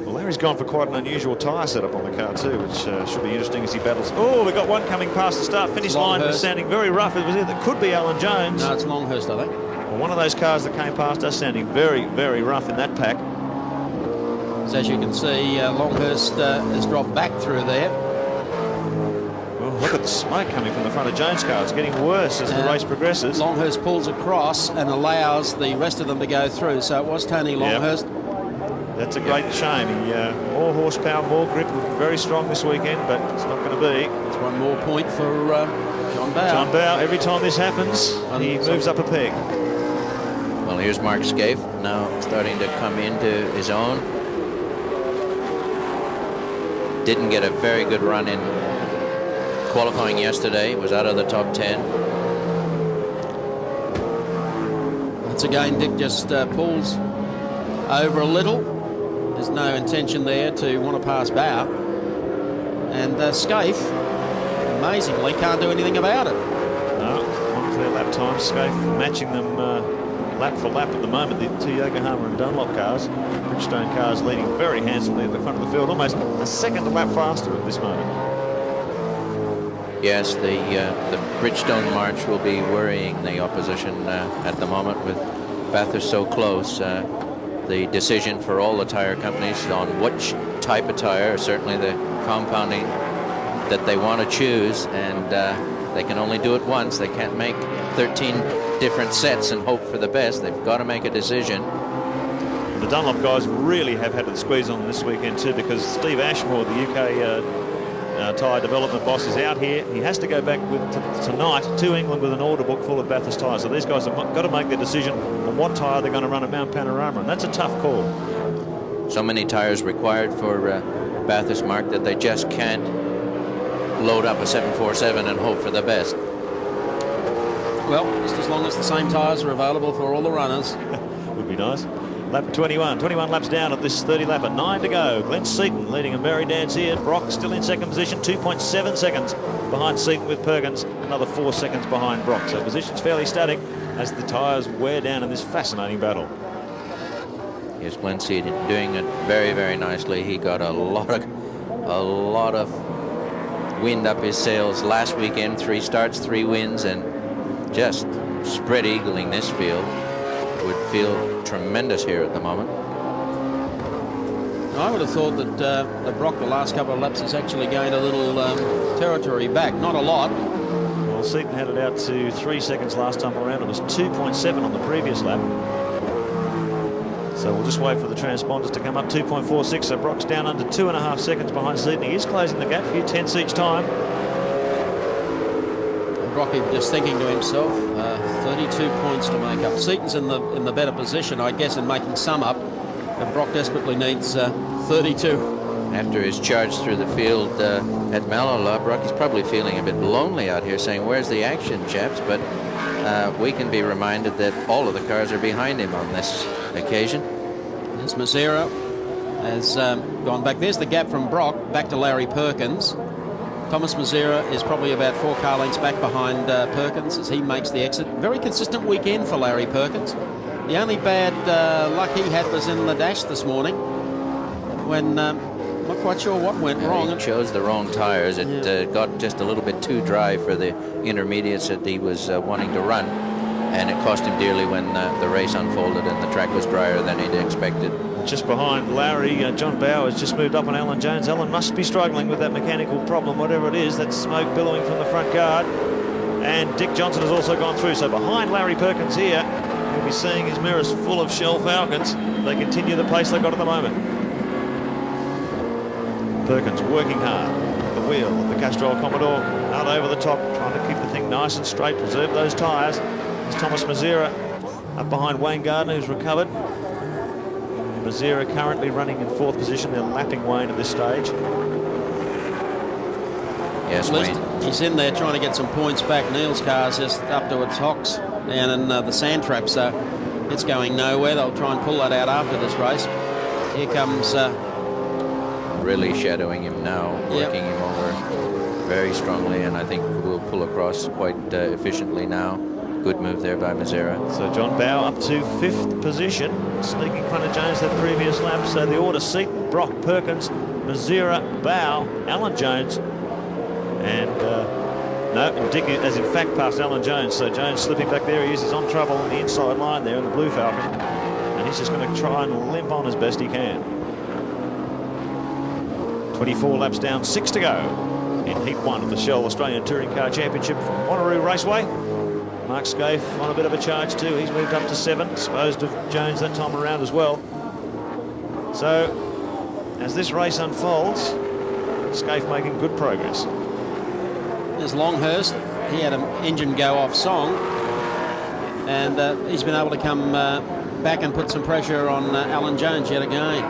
Well, Larry's gone for quite an unusual tyre setup on the car too, which should be interesting as he battles. Oh, we've got one coming past the start-finish line that's sounding very rough. It was it that could be Alan Jones. No, it's Longhurst, I think. Well, one of those cars that came past us sounding very, very rough in that pack. So as you can see, Longhurst has dropped back through there. Well, look at the smoke coming from the front of Jones' car. It's getting worse as the race progresses. Longhurst pulls across and allows the rest of them to go through. So it was Tony Longhurst. Yep. That's a great shame. More horsepower, more grip, very strong this weekend, but it's not going to be. It's one more point for John Bower. John Bower, every time this happens, he moves up a peg. Well, here's Mark Scaife now starting to come into his own. Didn't get a very good run in qualifying yesterday. Was out of the top 10. Once again, Dick just pulls over a little. There's no intention there to want to pass Bower. And Scaife, amazingly, can't do anything about it. No, on clear lap time. Scaife matching them lap for lap at the moment. The two Yokohama and Dunlop cars. Bridgestone cars leading very handsomely at the front of the field. Almost a second a lap faster at this moment. Yes, the Bridgestone march will be worrying the opposition at the moment with Bathurst so close. The decision for all the tire companies on which type of tire, certainly the compounding that they want to choose, and they can only do it once. They can't make 13 different sets and hope for the best. They've got to make a decision. The Dunlop guys really have had to squeeze on this weekend too, because Steve Ashmore, the UK tyre development boss, is out here. He has to go back tonight to England with an order book full of Bathurst tyres. So these guys have got to make their decision on what tyre they're going to run at Mount Panorama, and that's a tough call. So many tyres required for Bathurst, Mark, that they just can't load up a 747 and hope for the best. Well, just as long as the same tyres are available for all the runners. Would be nice. Lap 21 laps down at this 30 lapper, 9 to go. Glenn Seaton leading a merry dance here. Brock still in second position, 2.7 seconds behind Seaton with Perkins, another 4 seconds behind Brock. So position's fairly static as the tyres wear down in this fascinating battle. Yes, Glenn Seaton doing it very, very nicely. He got a lot of wind up his sails last weekend. 3 starts, 3 wins, and just spread eagling this field. Would feel tremendous here at the moment. I would have thought that the Brock, the last couple of laps, has actually gained a little territory back. Not a lot. Well, Seaton had it out to 3 seconds last time around. It was 2.7 on the previous lap. So we'll just wait for the transponders to come up. 2.46. So Brock's down under 2.5 seconds behind Seaton. He is closing the gap, a few tenths each time. Brocky just thinking to himself, 32 points to make up. Seaton's in the better position, I guess, in making some up. But Brock desperately needs 32. After his charge through the field at Malala, Brocky's probably feeling a bit lonely out here, saying, "Where's the action, chaps?" But we can be reminded that all of the cars are behind him on this occasion. There's Mazzera has gone back. There's the gap from Brock back to Larry Perkins. Thomas Mazzera is probably about 4 car lengths back behind Perkins as he makes the exit. Very consistent weekend for Larry Perkins. The only bad luck he had was in the dash this morning when not quite sure what went wrong. He chose the wrong tires. It got just a little bit too dry for the intermediates that he was wanting to run, and it cost him dearly when the race unfolded and the track was drier than he'd expected. Just behind Larry, John Bowe has just moved up on Alan Jones. Alan must be struggling with that mechanical problem, whatever it is. That smoke billowing from the front guard. And Dick Johnson has also gone through. So behind Larry Perkins here, you'll be seeing his mirrors full of Shell Falcons. They continue the pace they've got at the moment. Perkins working hard. The wheel of the Castrol Commodore out over the top, trying to keep the thing nice and straight, preserve those tyres. There's Thomas Mazzera up behind Wayne Gardner, who's recovered. Mazzera currently running in 4th position. They're lapping Wayne at this stage. Yes, Wayne. He's in there trying to get some points back. Neil's car's just up to its hocks down in the sand trap, so it's going nowhere. They'll try and pull that out after this race. Here comes... really shadowing him now, working him over very strongly, and I think we'll pull across quite efficiently now. Good move there by Mazzera. So John Bowe up to 5th position, sneaking in front of Jones that previous lap. So the order: Seaton, Brock, Perkins, Mazzera, Bowe, Alan Jones, and Dick has in fact passed Alan Jones. So Jones slipping back there. He is on trouble on the inside line there in the Blue Falcon, and he's just going to try and limp on as best he can. 24 laps down, 6 to go in Heat 1 of the Shell Australian Touring Car Championship from Wanneroo Raceway. Mark Scaife on a bit of a charge too. He's moved up to 7, disposed of Jones that time around as well. So as this race unfolds, Scaife making good progress. There's Longhurst. He had an engine go off song, and he's been able to come back and put some pressure on Alan Jones yet again.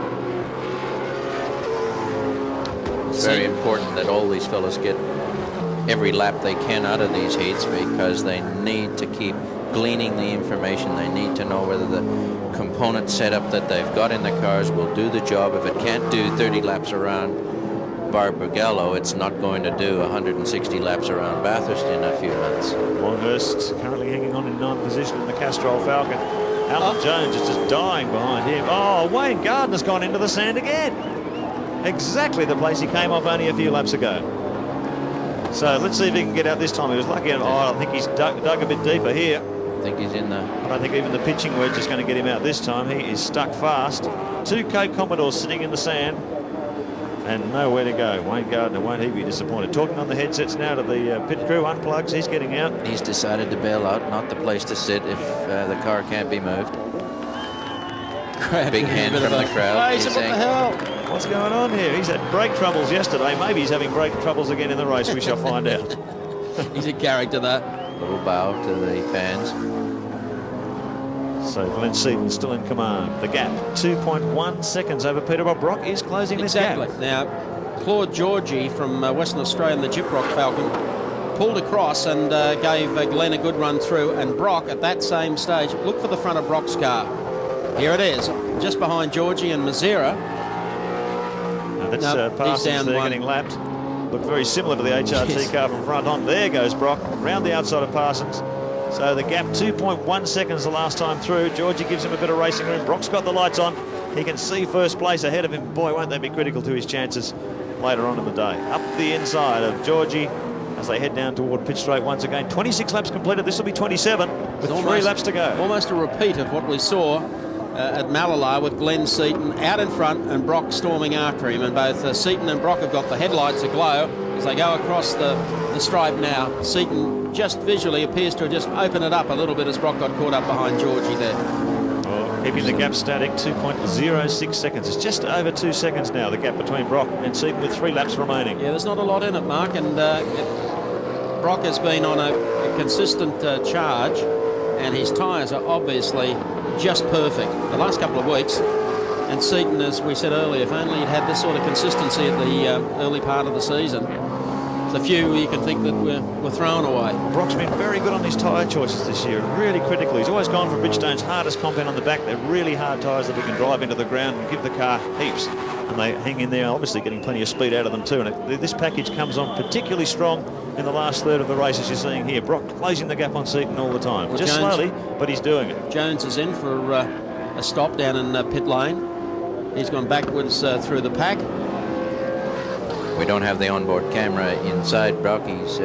It's very important that all these fellows get every lap they can out of these heats, because they need to keep gleaning the information. They need to know whether the component setup that they've got in the cars will do the job. If it can't do 30 laps around Barbagallo, it's not going to do 160 laps around Bathurst in a few months. Longhurst currently hanging on in 9th position in the Castrol Falcon. Alan Jones is just dying behind him. Oh, Wayne Gardner's gone into the sand again. Exactly the place he came off only a few laps ago. So let's see if he can get out this time. He was lucky. I think he's dug a bit deeper here. I think he's in the... I don't think even the pitching wedge is going to get him out this time. He is stuck fast. 2 Cape Commodores sitting in the sand and nowhere to go. Wayne Gardner, won't he be disappointed? Talking on the headsets now to the pit crew. Unplugs, he's getting out. He's decided to bail out. Not the place to sit if the car can't be moved. Big hand from the crowd. He's saying, what the hell? What's going on here? He's had brake troubles yesterday. Maybe he's having brake troubles again in the race. We shall find out. He's a character, that. Little bow to the fans. So Glenn Seaton still in command. The gap, 2.1 seconds over Peterborough. Brock is closing this gap. Now, Claude Georgie from Western Australia in the Gyprock Falcon pulled across and gave Glenn a good run through. And Brock, at that same stage, look for the front of Brock's car. Here it is, just behind Georgie and Mazzera. That's Parsons there getting lapped. Looked very similar to the HRT car from front on. There goes Brock, round the outside of Parsons. So the gap, 2.1 seconds the last time through. Georgie gives him a bit of racing room. Brock's got the lights on. He can see first place ahead of him. Boy, won't they be critical to his chances later on in the day. Up the inside of Georgie as they head down toward pit straight once again. 26 laps completed. This will be 27 with 3 laps to go. Almost a repeat of what we saw at Mallala with Glenn Seaton out in front and Brock storming after him. And both Seaton and Brock have got the headlights aglow as they go across the stripe now. Seaton just visually appears to have just opened it up a little bit as Brock got caught up behind Georgie there. Keeping the gap static, 2.06 seconds. It's just over 2 seconds now, the gap between Brock and Seaton with 3 laps remaining. Yeah, there's not a lot in it, Mark, and Brock has been on a consistent charge, and his tyres are obviously just perfect the last couple of weeks. And Seaton, as we said earlier, if only he'd had this sort of consistency at the early part of the season, there's a few you can think that were thrown away. Brock's been very good on his tyre choices this year, really critical. He's always gone for Bridgestone's hardest compound on the back. They're really hard tyres that he can drive into the ground and give the car heaps. And they hang in there, obviously getting plenty of speed out of them too. And this package comes on particularly strong in the last third of the race, as you're seeing here. Brock closing the gap on Seaton all the time. Well, just Jones, slowly, but he's doing it. Jones is in for a stop down in pit lane. He's gone backwards through the pack. We don't have the onboard camera inside Brocky's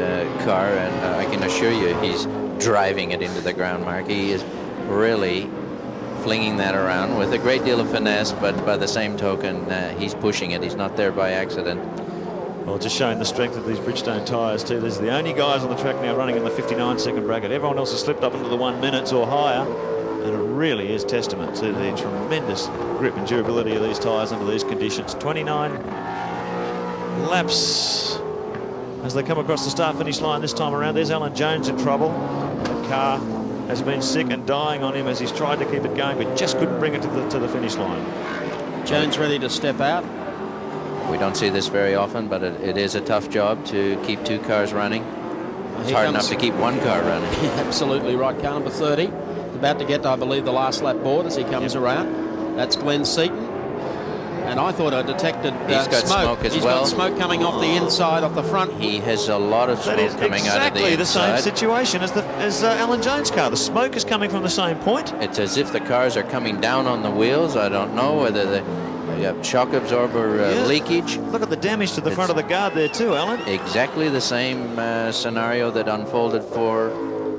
car, and I can assure you he's driving it into the ground, Mark. He is really flinging that around with a great deal of finesse, but by the same token, he's pushing it. He's not there by accident. Well, just showing the strength of these Bridgestone tyres too. These are the only guys on the track now running in the 59-second bracket. Everyone else has slipped up into the 1 minute or higher, and it really is testament to the tremendous grip and durability of these tyres under these conditions. 29 laps as they come across the start-finish line this time around. There's Alan Jones in trouble. The car has been sick and dying on him as he's tried to keep it going, but just couldn't bring it to the finish line. Jones ready to step out. We don't see this very often, but it is a tough job to keep 2 cars running. It's Here hard comes- enough to keep 1 car running. Absolutely right. Car number 30. About to get to, I believe, the last lap board as he comes around. That's Glenn Seaton. And I thought I detected He's got smoke as He's well. got smoke coming off the inside, off the front. He has a lot of That smoke is coming out of the exactly the same inside. situation as Alan Jones' car. The smoke is coming from the same point. It's as if the cars are coming down on the wheels. I don't know whether they got shock absorber leakage. Look at the damage to the front of the guard there too, Alan. Exactly the same scenario that unfolded for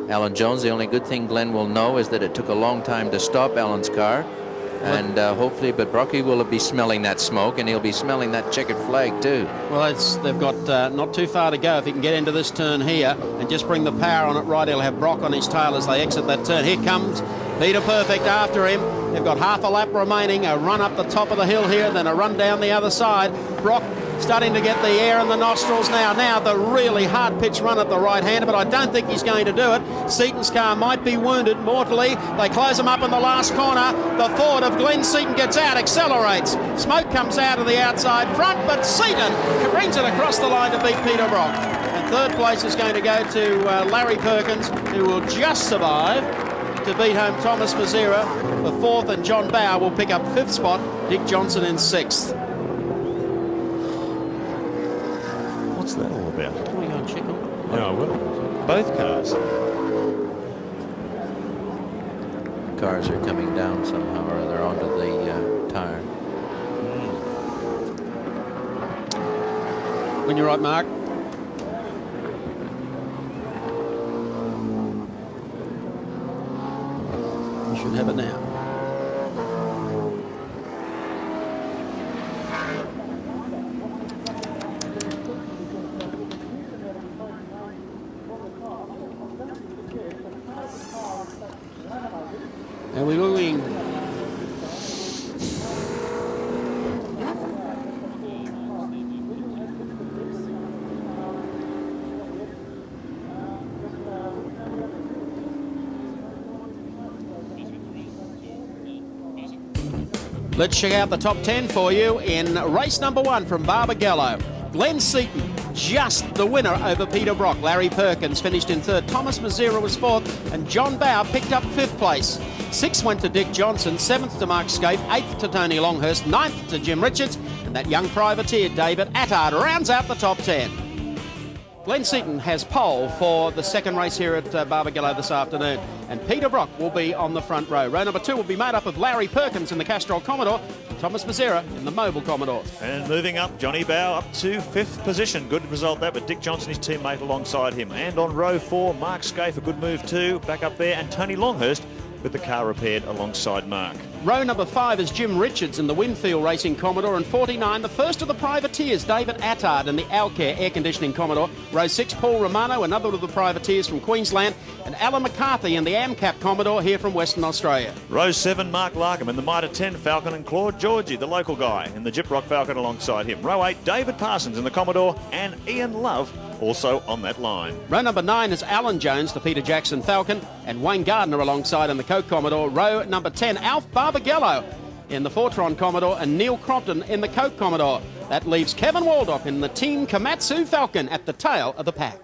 Alan Jones. The only good thing Glenn will know is that it took a long time to stop Alan's car. And hopefully, but Brocky will be smelling that smoke, and he'll be smelling that checkered flag too. Well, they've got not too far to go. If he can get into this turn here and just bring the power on it right, he'll have Brock on his tail as they exit that turn. Here comes Peter Perfect after him. They've got half a lap remaining. A run up the top of the hill here, then a run down the other side. Brock starting to get the air in the nostrils now. Now the really hard pitch run at the right-hander, but I don't think he's going to do it. Seaton's car might be wounded mortally. They close him up in the last corner. The Ford of Glenn Seaton gets out, accelerates. Smoke comes out of the outside front, but Seaton brings it across the line to beat Peter Brock. And third place is going to go to Larry Perkins, who will just survive to beat home Thomas Mazzera for 4th, and John Bauer will pick up 5th spot. Dick Johnson in 6th. What's that all about? Can we go and check on? Yeah, I will. Both cars. Cars are coming down somehow or other onto the tire. When you're right, Mark. You should have it now. And we're looking. Let's check out the top 10 for you in race number 1 from Barbagallo. Glenn Seaton, just the winner over Peter Brock. Larry Perkins finished in 3rd. Thomas Mazzera was 4th, and John Bauer picked up 5th place. 6th went to Dick Johnson, 7th to Mark Scape, 8th to Tony Longhurst, 9th to Jim Richards, and that young privateer David Attard rounds out the top 10. Glenn Seaton has pole for the second race here at Barbagallo this afternoon, and Peter Brock will be on the front row. Row number 2 will be made up of Larry Perkins in the Castrol Commodore and Thomas Mazzera in the Mobile Commodore. And moving up, Johnny Bow up to 5th position. Good result that with Dick Johnson, his teammate, alongside him. And on row 4, Mark Scaife, a good move too, back up there, and Tony Longhurst with the car repaired alongside Mark. Row number 5 is Jim Richards in the Winfield Racing Commodore, and 49, the first of the privateers, David Attard in the Alcare Air Conditioning Commodore. Row 6, Paul Romano, another of the privateers from Queensland, and Alan McCarthy in the AmCap Commodore here from Western Australia. Row 7, Mark Larkham in the Mitre 10 Falcon, and Claude Georgie, the local guy, in the Gyprock Falcon alongside him. Row 8, David Parsons in the Commodore, and Ian Love also on that line. Row number 9 is Alan Jones, the Peter Jackson Falcon, and Wayne Gardner alongside in the Coke Commodore. Row number 10, Alf Barbagallo in the Fortron Commodore, and Neil Crompton in the Coke Commodore. That leaves Kevin Waldorf in the Team Komatsu Falcon at the tail of the pack.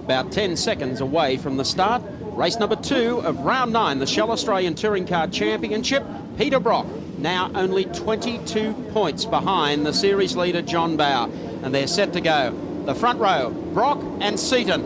About 10 seconds away from the start, race number 2 of round 9, the Shell Australian Touring Car Championship. Peter Brock now only 22 points behind the series leader John Bow, and they're set to go. The front row, Brock and Seaton.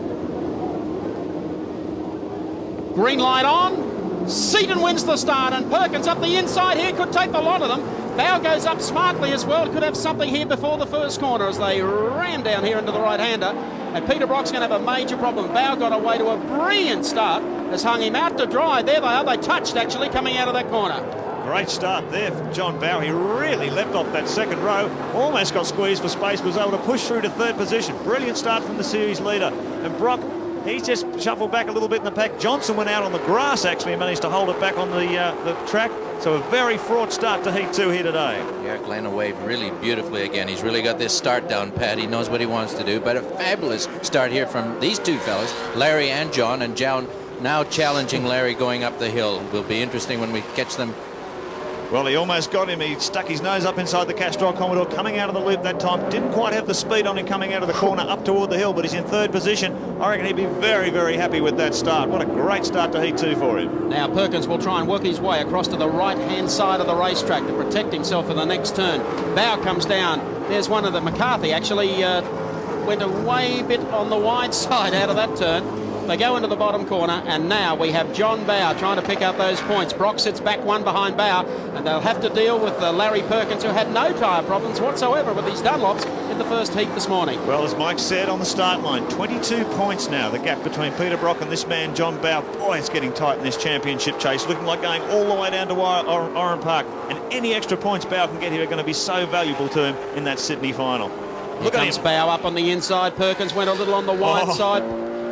Green light on. Seaton wins the start, and Perkins up the inside here could take the lot of them. Bow goes up smartly as well. Could have something here before the first corner as they ran down here into the right-hander. And Peter Brock's going to have a major problem. Bow got away to a brilliant start. Has hung him out to dry. There they are. They touched actually coming out of that corner. Great start there from John Bow. He really leapt off that second row, almost got squeezed for space, was able to push through to 3rd position. Brilliant start from the series leader. And Brock, he's just shuffled back a little bit in the pack. Johnson went out on the grass actually and managed to hold it back on the track. So a very fraught start to Heat 2 here today. Yeah, Glenn away really beautifully again. He's really got this start down pat. He knows what he wants to do. But a fabulous start here from these two fellas, Larry and John. And John now challenging Larry going up the hill. Will be interesting when we catch them. Well, he almost got him. He stuck his nose up inside the Castrol Commodore coming out of the loop that time. Didn't quite have the speed on him coming out of the corner up toward the hill, but he's in 3rd position. I reckon he'd be very, very happy with that start. What a great start to Heat 2 for him. Now Perkins will try and work his way across to the right-hand side of the racetrack to protect himself for the next turn. Bow comes down. There's one of the McCarthy actually went a way bit on the wide side out of that turn. They go into the bottom corner, and now we have John Bow trying to pick up those points. Brock sits back one behind Bow, and they'll have to deal with Larry Perkins, who had no tyre problems whatsoever with these Dunlops in the first heat this morning. Well, as Mike said on the start line, 22 points now, the gap between Peter Brock and this man, John Bow. Boy, it's getting tight in this championship chase, looking like going all the way down to Oran Park. And any extra points Bow can get here are going to be so valuable to him in that Sydney final. Look at him. Bow up on the inside. Perkins went a little on the wide side.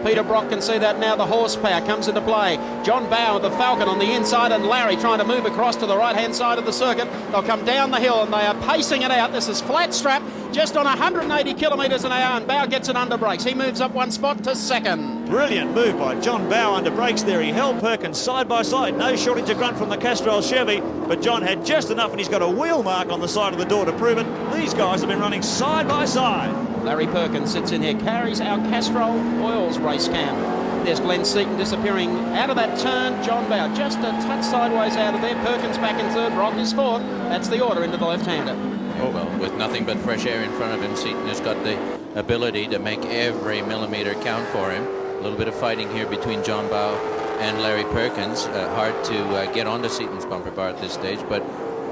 Peter Brock can see that now. The horsepower comes into play. John Bow with the Falcon on the inside, and Larry trying to move across to the right-hand side of the circuit. They'll come down the hill, and they are pacing it out. This is flat strap, just on 180 kilometres an hour, and Bow gets it under brakes. He moves up one spot to 2nd. Brilliant move by John Bow under brakes there. He held Perkins side by side. No shortage of grunt from the Castrol Chevy, but John had just enough, and he's got a wheel mark on the side of the door to prove it. These guys have been running side by side. Larry Perkins sits in here, carries our Castrol Oils race cam. There's Glenn Seaton disappearing out of that turn. John Bow just a touch sideways out of there. Perkins back in 3rd, Brock is 4th. That's the order into the left-hander. Oh, well, with nothing but fresh air in front of him, Seaton has got the ability to make every millimetre count for him. A little bit of fighting here between John Bow and Larry Perkins. Hard to get onto Seaton's bumper bar at this stage, but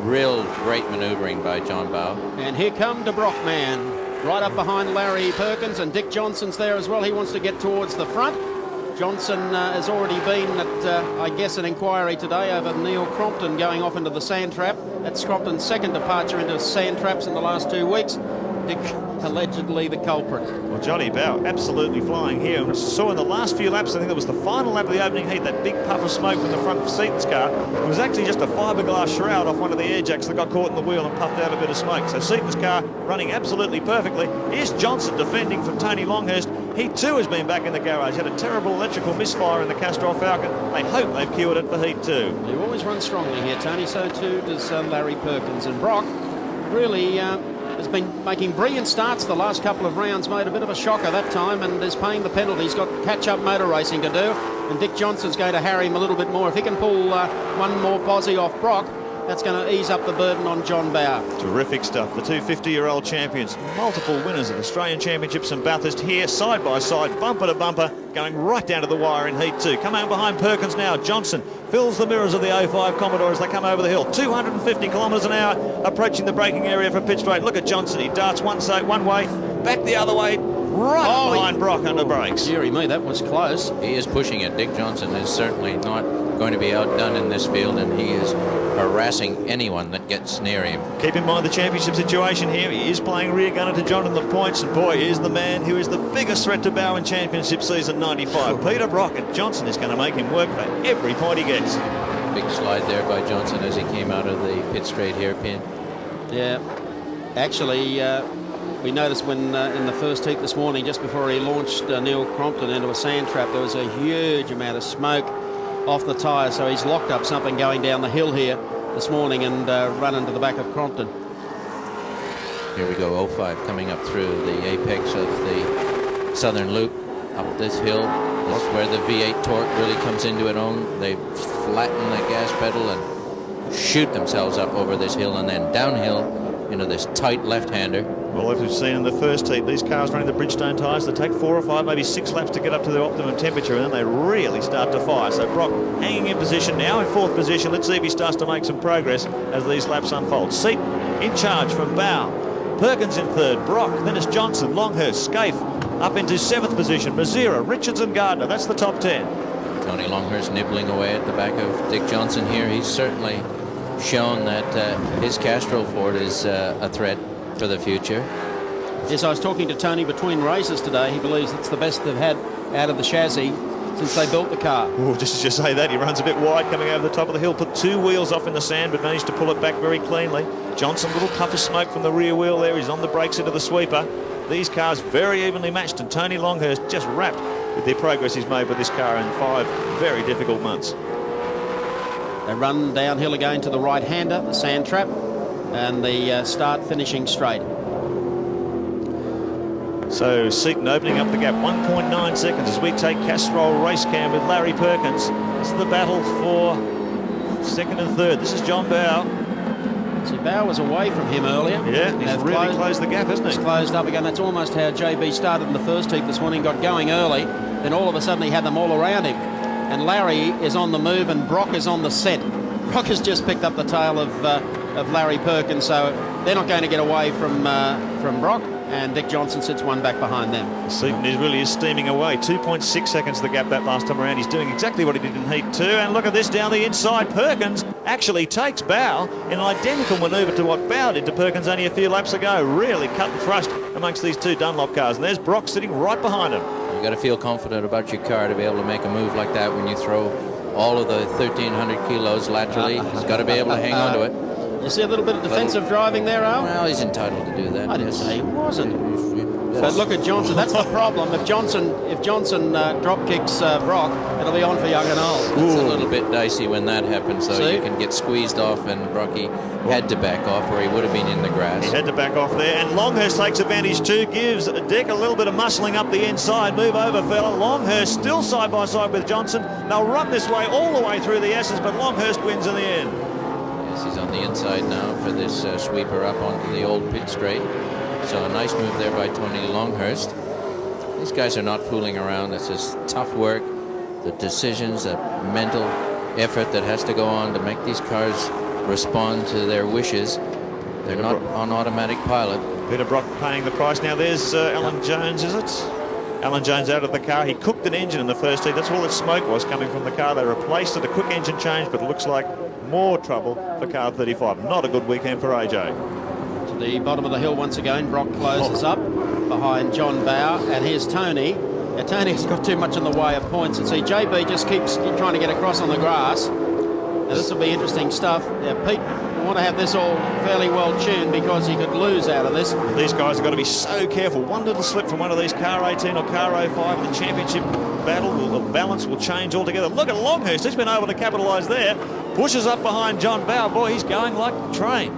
real great manoeuvring by John Bow. And here come the Brockman. Right up behind Larry Perkins, and Dick Johnson's there as well. He wants to get towards the front. Johnson has already been at, I guess, an inquiry today over Neil Crompton going off into the sand trap. That's Crompton's 2nd departure into sand traps in the last 2 weeks. Dick allegedly the culprit. Well, Johnny Bow absolutely flying here. And saw in the last few laps, I think that was the final lap of the opening heat, that big puff of smoke from the front of Seaton's car. It was actually just a fiberglass shroud off one of the air jacks that got caught in the wheel and puffed out a bit of smoke. So Seaton's car running absolutely perfectly. Here's Johnson defending from Tony Longhurst. He too has been back in the garage. Had a terrible electrical misfire in the Castrol Falcon. They hope they've cured it for Heat 2. You always run strongly here, Tony. So too does Larry Perkins. And Brock really has been making brilliant starts the last couple of rounds. Made a bit of a shocker that time and is paying the penalty. He's got catch-up motor racing to do. And Dick Johnson's going to harry him a little bit more. If he can pull one more posse off Brock, That's going to ease up the burden on John Bower. Terrific stuff. The two 50-year-old champions, multiple winners of Australian Championships and Bathurst, here side by side, bumper to bumper, going right down to the wire in Heat 2. Come out behind Perkins now. Johnson fills the mirrors of the 05 Commodore as they come over the hill. 250 kilometres an hour, approaching the braking area for pit straight. Look at Johnson. He darts one way, back the other way, right up behind Brock under brakes. Deary me, that was close. He is pushing it. Dick Johnson is certainly not going to be outdone in this field, and he is harassing anyone that gets near him. Keep in mind the championship situation here. He is playing rear gunner to John in the points, and boy, is the man who is the biggest threat to Bower in championship season 95. Peter Brock, and Johnson is going to make him work for every point he gets. Big slide there by Johnson as he came out of the pit straight hairpin. Yeah, actually, we noticed when in the first heat this morning, just before he launched Neil Crompton into a sand trap, there was a huge amount of smoke off the tyre, so he's locked up something going down the hill here this morning and run into the back of Crompton. Here we go, 05 coming up through the apex of the southern loop, up this hill. This is where the V8 torque really comes into its own. They flatten the gas pedal and shoot themselves up over this hill and then downhill into this tight left-hander. Well, as we've seen in the first heat, these cars running the Bridgestone tyres, they take 4 or 5, maybe 6 laps to get up to their optimum temperature, and then they really start to fire. So Brock hanging in position, now in 4th position. Let's see if he starts to make some progress as these laps unfold. Seaton in charge from Bow. Perkins in 3rd, Brock, then it's Johnson, Longhurst, Scaife up into 7th position, Mazira, Richards and Gardner. That's the top 10. Tony Longhurst nibbling away at the back of Dick Johnson here. He's certainly shown that his Castrol Ford is a threat for the future. Yes, I was talking to Tony between races today. He believes it's the best they've had out of the chassis since they built the car. Oh, just as you say that, he runs a bit wide coming over the top of the hill, put 2 wheels off in the sand, but managed to pull it back very cleanly. Johnson, little puff of smoke from the rear wheel there. He's on the brakes into the sweeper. These cars very evenly matched, and Tony Longhurst just wrapped with the progress he's made with this car in 5 very difficult months. They run downhill again to the right-hander, the sand trap, and the start finishing straight. So Seaton opening up the gap, 1.9 seconds as we take Castrol race cam with Larry Perkins. This is the battle for 2nd and 3rd. This is John Bow. See, Bow was away from him earlier. Yeah, he's really closed the gap, hasn't he? He's closed up again. That's almost how JB started in the first heat this morning, got going early, then all of a sudden he had them all around him. And Larry is on the move and Brock is on the set. Brock has just picked up the tail of Larry Perkins, so they're not going to get away from Brock, and Dick Johnson sits one back behind them. Seaton really is steaming away. 2.6 seconds the gap that last time around. He's doing exactly what he did in Heat 2, and look at this down the inside. Perkins actually takes Bow in an identical manoeuvre to what Bow did to Perkins only a few laps ago. Really cut and thrust amongst these 2 Dunlop cars, and there's Brock sitting right behind him. You've got to feel confident about your car to be able to make a move like that when you throw all of the 1,300 kilos laterally. He's got to be able to hang on to it. You see a little bit of defensive driving there, Al? Well, he's entitled to do that. I didn't say he wasn't. But look at Johnson. That's the problem. If Johnson drop kicks Brock, it'll be on for young and old. It's a little bit dicey when that happens, so you can get squeezed off, and Brocky had to back off, or he would have been in the grass. He had to back off there, and Longhurst takes advantage too, gives Dick a little bit of muscling up the inside. Move over, fella. Longhurst still side by side with Johnson. They'll run this way all the way through the S's, but Longhurst wins in the end. Yes, he's on the inside now for this sweeper up onto the old pit straight. So a nice move there by Tony Longhurst. These guys are not fooling around. It's just tough work, the decisions, the mental effort that has to go on to make these cars respond to their wishes. They're not on automatic pilot. Peter Brock paying the price. Now there's Alan Jones, is it? Alan Jones out of the car. He cooked an engine in the first heat. That's all that smoke was coming from the car. They replaced it, a quick engine change, but it looks like more trouble for car 35. Not a good weekend for AJ. The bottom of the hill once again. Brock closes up behind John Bower, and here's Tony. Now, Tony's got too much in the way of points, and see JB just keeps trying to get across on the grass. Now this will be interesting stuff. Now, Pete will want to have this all fairly well tuned because he could lose out of this. These guys have got to be so careful. One little slip from one of these car 18 or car 05, the championship battle, the balance will change altogether. Look at Longhurst. He's been able to capitalise there. Pushes up behind John Bower. Boy, he's going like a train.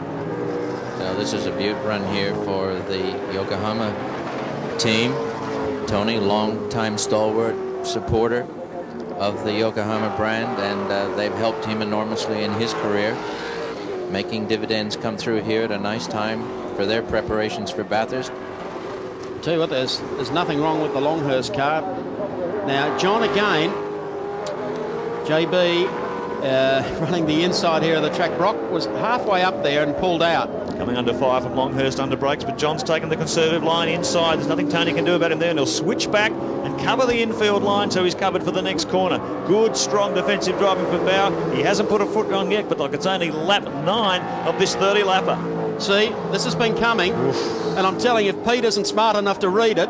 Now this is a beaut run here for the Yokohama team. Tony, long-time stalwart supporter of the Yokohama brand, and they've helped him enormously in his career. making dividends come through here at a nice time for their preparations for Bathurst. Tell you what, there's nothing wrong with the Longhurst car. Now, John again, JB running the inside here of the track. Brock was halfway up there and pulled out. Coming under fire from Longhurst under brakes, but John's taken the conservative line inside. There's nothing Tony can do about him there, and he'll switch back and cover the infield line so he's covered for the next corner. Good, strong defensive driving from Bow. He hasn't put a foot on yet, but like it's only lap 9 of this 30-lapper. See, this has been coming, and I'm telling you, if Pete isn't smart enough to read it,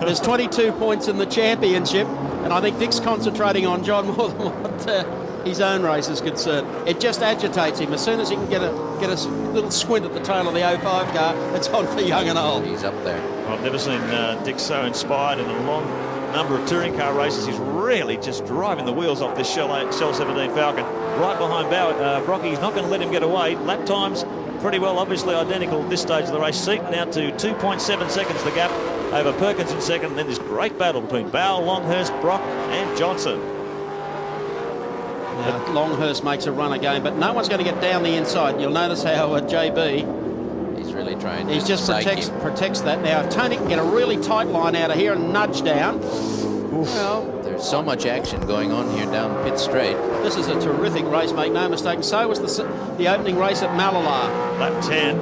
there's 22 points in the championship, and I think Dick's concentrating on John more than what his own race is concerned. It just agitates him. As soon as he can get a little squint at the tail of the 05 car, it's on for young and old. He's up there. I've never seen Dick so inspired in a long number of touring car races. He's really just driving the wheels off this Shell 17 Falcon. Right behind Brocky. He's not going to let him get away. Lap times pretty well obviously identical at this stage of the race. Seaton out to 2.7 seconds the gap over Perkins in second. And then this great battle between Bow, Longhurst, Brock and Johnson. Now, Longhurst makes a run again, but no one's going to get down the inside. You'll notice how JB... He's really trying to... He just protects that. Now, if Tony can get a really tight line out of here and nudge down... Well, there's so much action going on here down pit straight. This is a terrific race, make no mistake. And so was the opening race at Malala. Lap 10,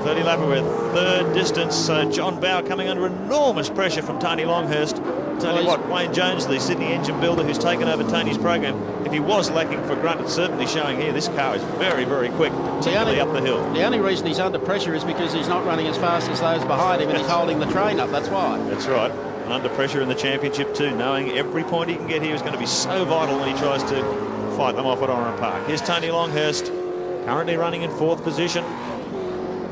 30 lapper with third distance. John Bow coming under enormous pressure from Tony Longhurst. Tell you what, Wayne Jones, the Sydney engine builder who's taken over Tony's program, if he was lacking for grunt, it's certainly showing here. This car is very, very quick, particularly up the hill. The only reason he's under pressure is because he's not running as fast as those behind him and he's holding the train up, that's why. That's right. And under pressure in the championship too, knowing every point he can get here is going to be so vital when he tries to fight them off at Oran Park. Here's Tony Longhurst, currently running in 4th position.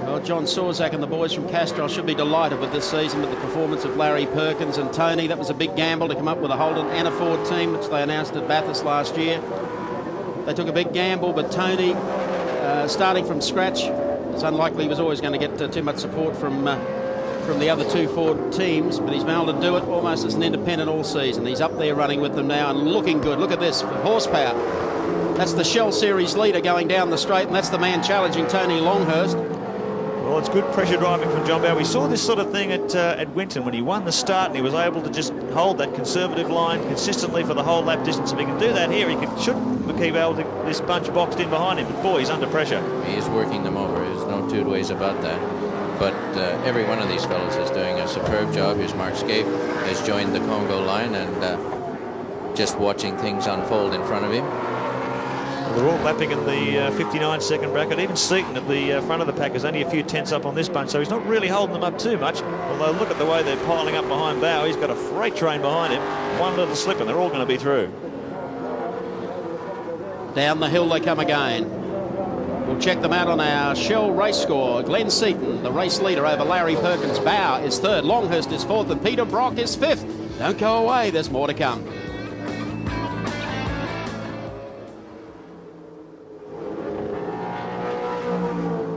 Well, John Sorzak and the boys from Castrol should be delighted with this season with the performance of Larry Perkins and Tony. That was a big gamble to come up with a Holden and a Ford team, which they announced at Bathurst last year. They took a big gamble, but Tony, starting from scratch, it's unlikely he was always going to get too much support from the other 2 Ford teams, but he's been able to do it almost as an independent all season. He's up there running with them now and looking good. Look at this, horsepower. That's the Shell Series leader going down the straight, and that's the man challenging Tony Longhurst. Well, it's good pressure driving from John Bow. We saw this sort of thing at Winton when he won the start and he was able to just hold that conservative line consistently for the whole lap distance. If he can do that here, he should keep able to this bunch boxed in behind him. But boy, he's under pressure. He is working them over. There's no two ways about that. But every one of these fellows is doing a superb job. Here's Mark Scaife has joined the Congo line and just watching things unfold in front of him. They're all lapping in the 59-second bracket. Even Seaton at the front of the pack is only a few tenths up on this bunch, so he's not really holding them up too much. Although look at the way they're piling up behind Bow. He's got a freight train behind him. One little slip and they're all going to be through. Down the hill they come again. We'll check them out on our Shell race score. Glenn Seaton, the race leader over Larry Perkins. Bow is 3rd, Longhurst is 4th, and Peter Brock is 5th. Don't go away, there's more to come.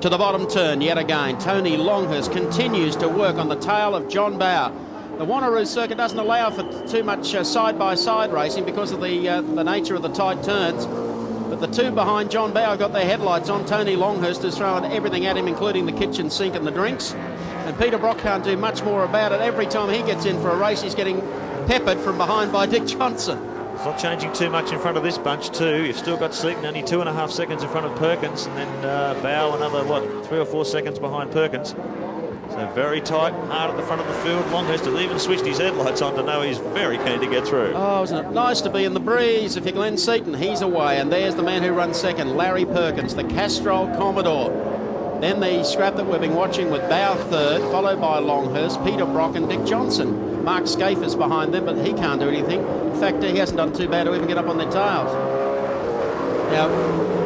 To the bottom turn yet again. Tony Longhurst continues to work on the tail of John Bow. The Wanneroo circuit doesn't allow for too much side-by-side racing because of the nature of the tight turns. But the 2 behind John Bow got their headlights on. Tony Longhurst is throwing everything at him, including the kitchen sink and the drinks. And Peter Brock can't do much more about it. Every time he gets in for a race, he's getting peppered from behind by Dick Johnson. It's not changing too much in front of this bunch too. You've still got Seaton only 2.5 seconds in front of Perkins, and then Bow another, 3 or 4 seconds behind Perkins. So very tight, hard at the front of the field. Longhurst has even switched his headlights on to know he's very keen to get through. Oh, isn't it nice to be in the breeze? If you're Glenn Seaton, he's away, and there's the man who runs 2nd, Larry Perkins, the Castrol Commodore. Then the scrap that we've been watching with Bow 3rd, followed by Longhurst, Peter Brock and Dick Johnson. Mark Scaife is behind them, but he can't do anything. In fact, he hasn't done too bad to even get up on their tails. Now,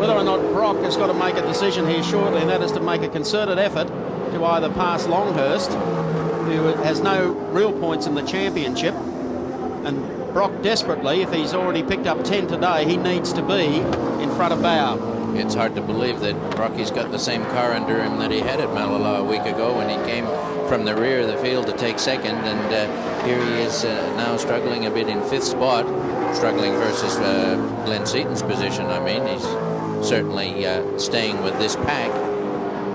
whether or not Brock has got to make a decision here shortly, and that is to make a concerted effort to either pass Longhurst, who has no real points in the championship, and Brock desperately, if he's already picked up 10 today, he needs to be in front of Bow. It's hard to believe that Brocky's got the same car under him that he had at Malala a week ago when he came from the rear of the field to take 2nd, and here he is now struggling a bit in 5th spot, struggling versus Glenn Seaton's position. I mean, he's certainly staying with this pack.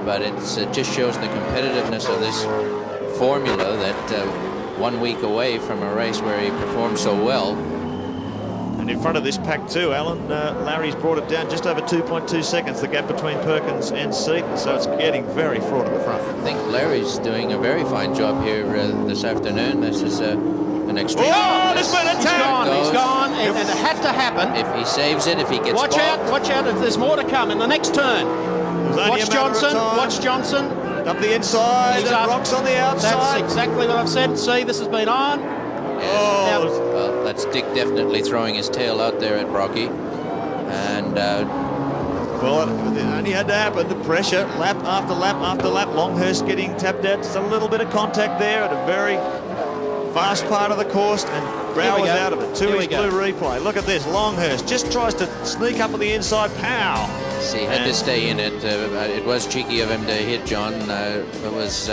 But it just shows the competitiveness of this formula that 1 week away from a race where he performed so well. And in front of this pack too, Alan, Larry's brought it down just over 2.2 seconds, the gap between Perkins and Seaton, so it's getting very fraught at the front. I think Larry's doing a very fine job here this afternoon. This is an extreme. Oh, there's been a tap! He's gone, and it had to happen. If he saves it, if he gets Watch out, if there's more to come in the next turn. Watch Johnson. Up the inside, He's and up. Brock's on the outside. That's exactly what I've said. See, this has been on. Yes. Well, that's Dick definitely throwing his tail out there at Brocky. And well, it only had to happen. The pressure, lap after lap after lap. Longhurst getting tapped out. Just a little bit of contact there at a very fast part of the course, and Brow was out of it. To his blue replay. Look at this. Longhurst just tries to sneak up on the inside. Pow! he had to stay in it. It was cheeky of him to hit John. It was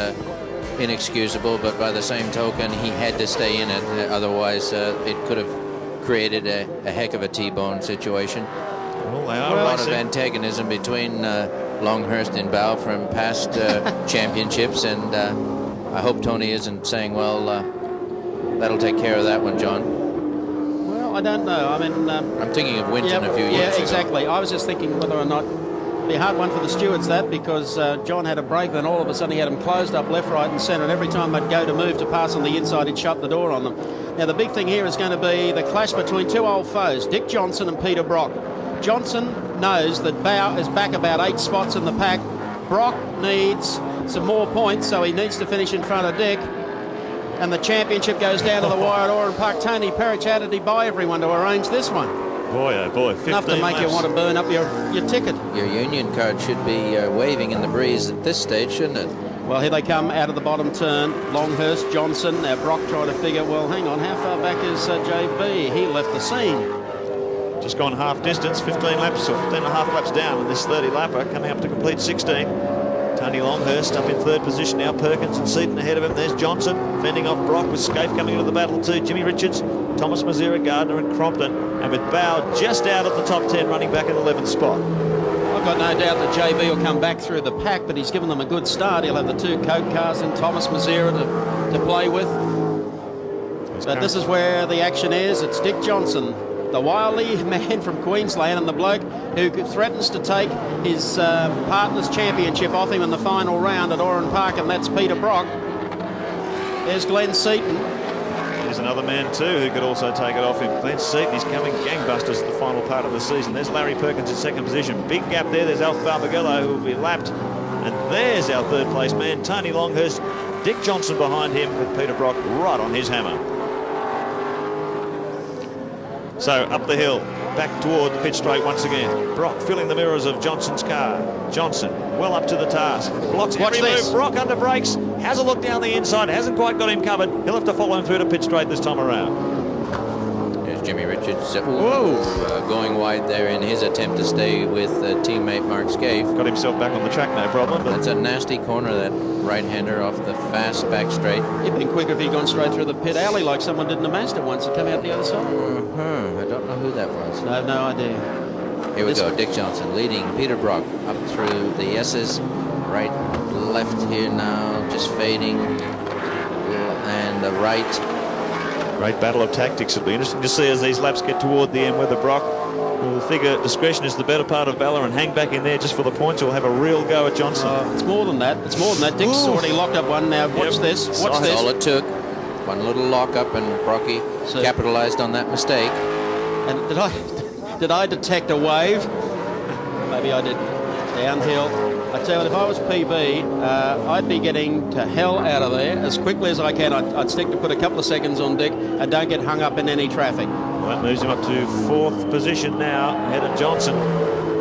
inexcusable, but by the same token, he had to stay in it. Otherwise, it could have created a heck of a T-bone situation. Well, they are a lot of antagonism between Longhurst and Bow from past championships, and I hope Tony isn't saying, well, that'll take care of that one, John. Well, I don't know. I mean, I'm thinking of Winton a few years ago. Yeah, exactly. I was just thinking whether or not it'd be a hard one for the stewards, that, because John had a break, then all of a sudden he had them closed up left, right and centre, and every time they'd go to move to pass on the inside, he'd shut the door on them. Now, the big thing here is going to be the clash between two old foes, Dick Johnson and Peter Brock. Johnson knows that Bow is back about 8 spots in the pack. Brock needs some more points, so he needs to finish in front of Dick. And the championship goes down to the wire at Oran Park. Tony Perich, how did he buy everyone to arrange this one? Boy, oh boy, 15 Enough to make you want to burn up your ticket. Your union card should be waving in the breeze at this stage, shouldn't it? Well, here they come out of the bottom turn. Longhurst, Johnson. Now Brock trying to figure, well, hang on, how far back is JB? He left the scene. Just gone half distance, 15 laps or 15 and a half laps down in this 30 lapper, coming up to complete 16. Tony Longhurst up in third position now. Perkins and Seaton ahead of him. There's Johnson fending off Brock with Scaife coming into the battle too. Jimmy Richards, Thomas Mazira, Gardner and Crompton. And with Bow just out of the top 10, running back in 11th spot. I've got no doubt that JB will come back through the pack, but he's given them a good start. He'll have the 2 Coke cars and Thomas Mazira to play with. But this is where the action is. It's Dick Johnson, the wily man from Queensland, and the bloke who threatens to take his partner's championship off him in the final round at Oran Park, and that's Peter Brock. There's Glenn Seaton. There's another man too who could also take it off him. Glenn Seaton is coming gangbusters at the final part of the season. There's Larry Perkins in second position. Big gap there. There's Alf Barbagallo, who will be lapped. And there's our third place man, Tony Longhurst. Dick Johnson behind him with Peter Brock right on his hammer. So up the hill, back toward the pit straight once again. Brock filling the mirrors of Johnson's car. Johnson well up to the task. Blocks every move. Brock under brakes. Has a look down the inside. Hasn't quite got him covered. He'll have to follow him through to pit straight this time around. There's Jimmy Richards going wide there in his attempt to stay with teammate Mark Scaife. Got himself back on the track, no problem. But that's a nasty corner, that right-hander off the fast back straight. It'd been quicker if he'd gone straight through the pit alley like someone did in the Mazda once and come out the other side. I don't know who that was. I have no idea. Here we go. Dick Johnson leading Peter Brock up through the S's. Right, left here now, just fading. And the right. Great battle of tactics. It'll be interesting to see as these laps get toward the end whether Brock will figure discretion is the better part of valour and hang back in there just for the points, or will have a real go at Johnson. It's more than that. It's more than that. Dick's already locked up one now. Watch this. Watch this. All it took. One little lock up and Brocky capitalised on that mistake. And did I detect a wave? Maybe I did. Downhill. I tell you what, if I was PB, I'd be getting to hell out of there as quickly as I can. I'd stick to put a couple of seconds on Dick and don't get hung up in any traffic. Well, that moves him up to 4th position now, ahead of Johnson.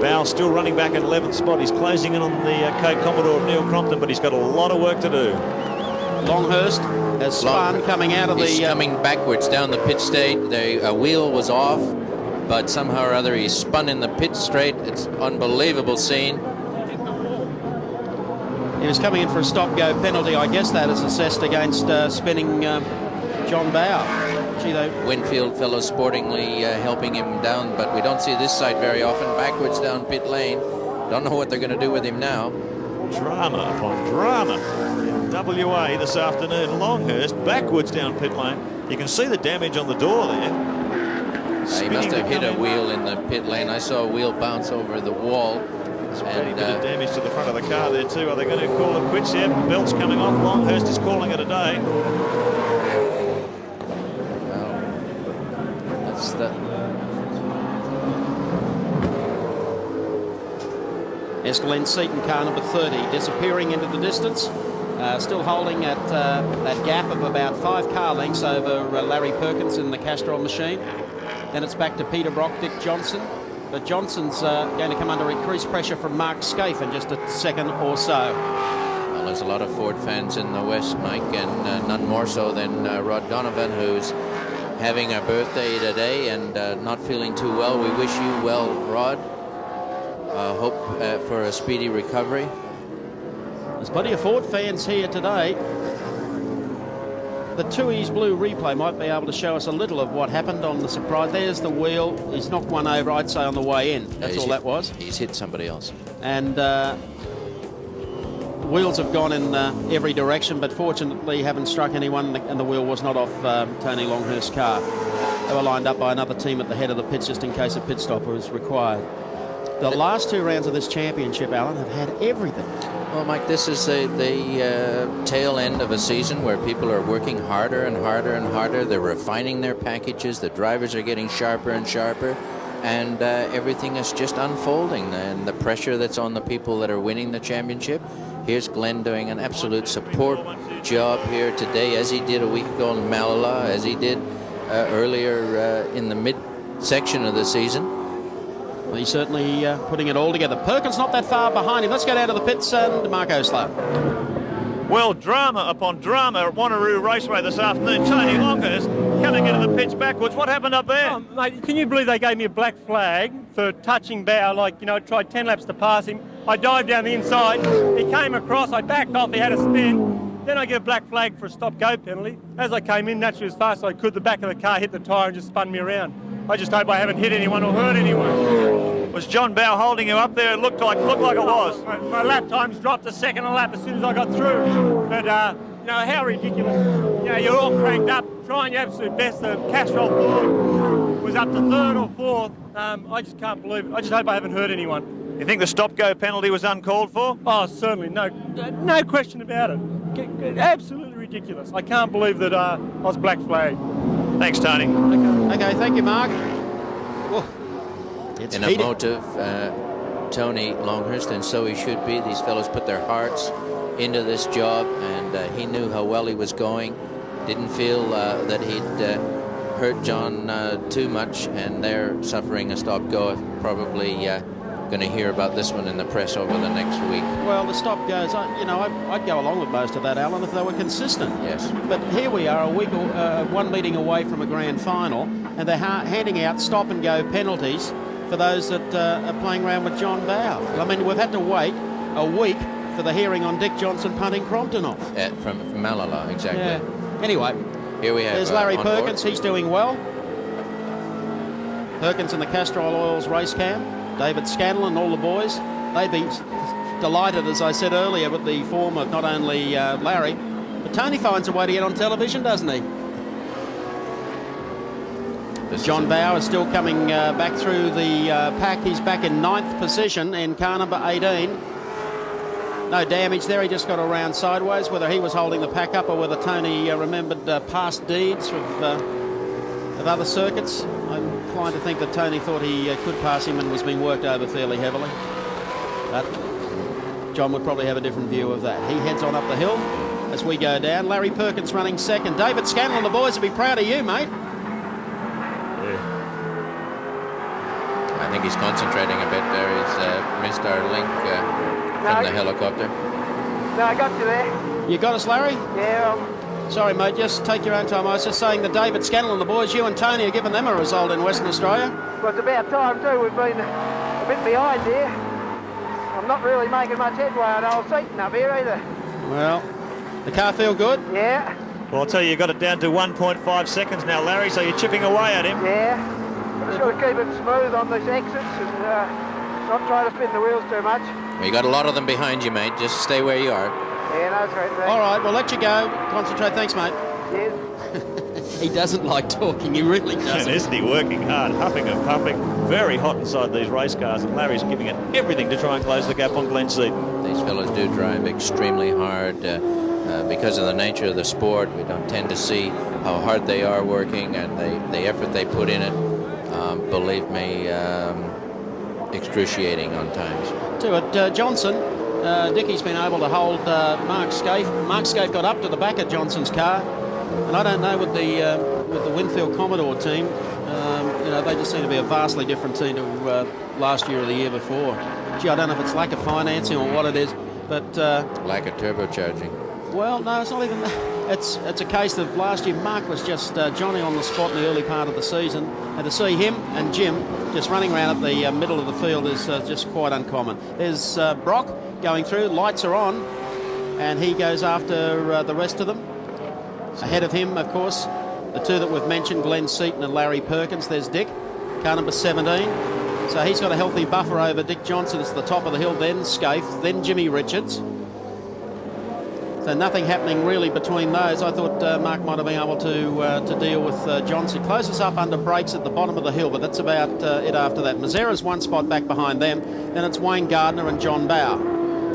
Bow still running back at 11th spot. He's closing in on the Coke Commodore of Neil Crompton, but he's got a lot of work to do. Longhurst has spun coming out of he's coming backwards down the pit straight. The wheel was off, but somehow or other he spun in the pit straight. It's an unbelievable scene. He was coming in for a stop-go penalty. I guess that is assessed against spinning John Bow. Winfield fellows sportingly helping him down, but we don't see this side very often. Backwards down pit lane. Don't know what they're going to do with him now. Drama upon drama in WA this afternoon. Longhurst backwards down pit lane. You can see the damage on the door there. He must have hit a wheel in the pit lane. I saw a wheel bounce over the wall. And bit of damage to the front of the car there too. Are they going to call it quits here? Belt's coming off. Longhurst is calling it a day. Well, that's the... Glenn Seaton, car number 30, disappearing into the distance. Still holding at that gap of about 5 car lengths over Larry Perkins in the Castrol machine. Then it's back to Peter Brock, Dick Johnson. But Johnson's going to come under increased pressure from Mark Scaife in just a second or so. Well, there's a lot of Ford fans in the West, Mike, and none more so than Rod Donovan, who's having a birthday today and not feeling too well. We wish you well, Rod. Hope for a speedy recovery. There's plenty of Ford fans here today. The Tui's Blue replay might be able to show us a little of what happened on the surprise. There's the wheel. He's knocked one over, I'd say, on the way in. That's all that was. He's hit somebody else. And wheels have gone in every direction, but fortunately haven't struck anyone, and the wheel was not off Tony Longhurst's car. They were lined up by another team at the head of the pits just in case a pit stop was required. The last 2 rounds of this championship, Alan, have had everything. Well, Mike, this is the tail end of a season where people are working harder and harder and harder. They're refining their packages. The drivers are getting sharper and sharper. And everything is just unfolding. And the pressure that's on the people that are winning the championship. Here's Glenn doing an absolute support job here today, as he did a week ago in Malala, as he did earlier in the mid-section of the season. He's certainly putting it all together. Perkins not that far behind him. Let's go down to the pits and Mark Osler. Well, drama upon drama at Wanneroo Raceway this afternoon. Tony Longhurst coming into the pits backwards. What happened up there? Oh, mate, can you believe they gave me a black flag for touching Bow? Like, you know, tried 10 laps to pass him. I dived down the inside. He came across. I backed off. He had a spin. Then I get a black flag for a stop-go penalty. As I came in, naturally as fast as I could, the back of the car hit the tyre and just spun me around. I just hope I haven't hit anyone or hurt anyone. Was John Bow holding you up there? It looked like it was. My lap times dropped a second a lap as soon as I got through. But, you know, how ridiculous. You know, you're all cranked up, trying your absolute best. The Castrol Ford was up to 3rd or 4th. I just can't believe it. I just hope I haven't hurt anyone. You think the stop-go penalty was uncalled for? Oh, certainly. No question about it. Absolutely ridiculous. I can't believe that I was black flagged. Thanks, Tony. Okay, thank you, Mark. Whoa. It's in a motive, Tony Longhurst, and so he should be. These fellows put their hearts into this job, and he knew how well he was going. Didn't feel that he'd hurt John too much, and they're suffering a stop-go. Probably going to hear about this one in the press over the next week. Well, the stop goes, I'd go along with most of that, Alan, if they were consistent. Yes. But here we are, one meeting away from a grand final, and they're handing out stop-and-go penalties for those that are playing around with John Bow. I mean, we've had to wait a week for the hearing on Dick Johnson punting Crompton off. From Malala, exactly. Yeah. Anyway, here we have. There's Larry Perkins. He's doing well. Perkins in the Castrol Oils race cam. David Scanlon and all the boys. They'd be delighted, as I said earlier, with the form of not only Larry, but Tony finds a way to get on television, doesn't he? John Bow is still coming back through the pack. He's back in 9th position in car number 18. No damage there. He just got around sideways. Whether he was holding the pack up or whether Tony remembered past deeds of other circuits, I'm inclined to think that Tony thought he could pass him and was being worked over fairly heavily. But John would probably have a different view of that. He heads on up the hill as we go down. Larry Perkins running second. David Scanlon, the boys will be proud of you, mate. I think he's concentrating a bit there. He's missed our link from the helicopter. No, I got you there. You got us, Larry? Yeah. Sorry, mate, just take your own time. I was just saying that David Scanlon, the boys, you and Tony, have given them a result in Western Australia. Well, it's about time, too. We've been a bit behind here. I'm not really making much headway on old Seaton up here either. Well, the car feel good? Yeah. Well, I'll tell you, you've got it down to 1.5 seconds now, Larry, so you're chipping away at him. Yeah, I just got to keep it smooth on these exits and not try to spin the wheels too much. Well, you got a lot of them behind you, mate. Just stay where you are. Yeah, no, that's great. Thanks. All right, we'll let you go. Concentrate. Thanks, mate. Cheers. He doesn't like talking. He really And doesn't. isn't he working hard, huffing and puffing? Very hot inside these race cars, and Larry's giving it everything to try and close the gap on Glen Seaton. These fellows do drive extremely hard because of the nature of the sport. We don't tend to see how hard they are working and the effort they put in it. Believe me, excruciating on times. To it, Johnson. Dickie's been able to hold Mark Scaife. Mark Scaife got up to the back of Johnson's car, and I don't know with the Winfield Commodore team. You know, they just seem to be a vastly different team to last year or the year before. Gee, I don't know if it's lack of financing or what it is, but Lack of turbocharging. well, no, it's not even that. It's a case of last year Mark was just Johnny on the spot in the early part of the season, and to see him and Jim just running around at the middle of the field is just quite uncommon. There's Brock going through, lights are on, and he goes after the rest of them. Ahead of him, of course, the two that we've mentioned, Glen Seaton and Larry Perkins. There's Dick, car number 17. So he's got a healthy buffer over Dick Johnson. It's the top of the hill, then Scaife, then Jimmy Richards. So nothing happening really between those. I thought Mark might have been able to deal with Johnson. Closes up under brakes at the bottom of the hill, but that's about it after that. Mazera's one spot back behind them. Then it's Wayne Gardner and John Bauer.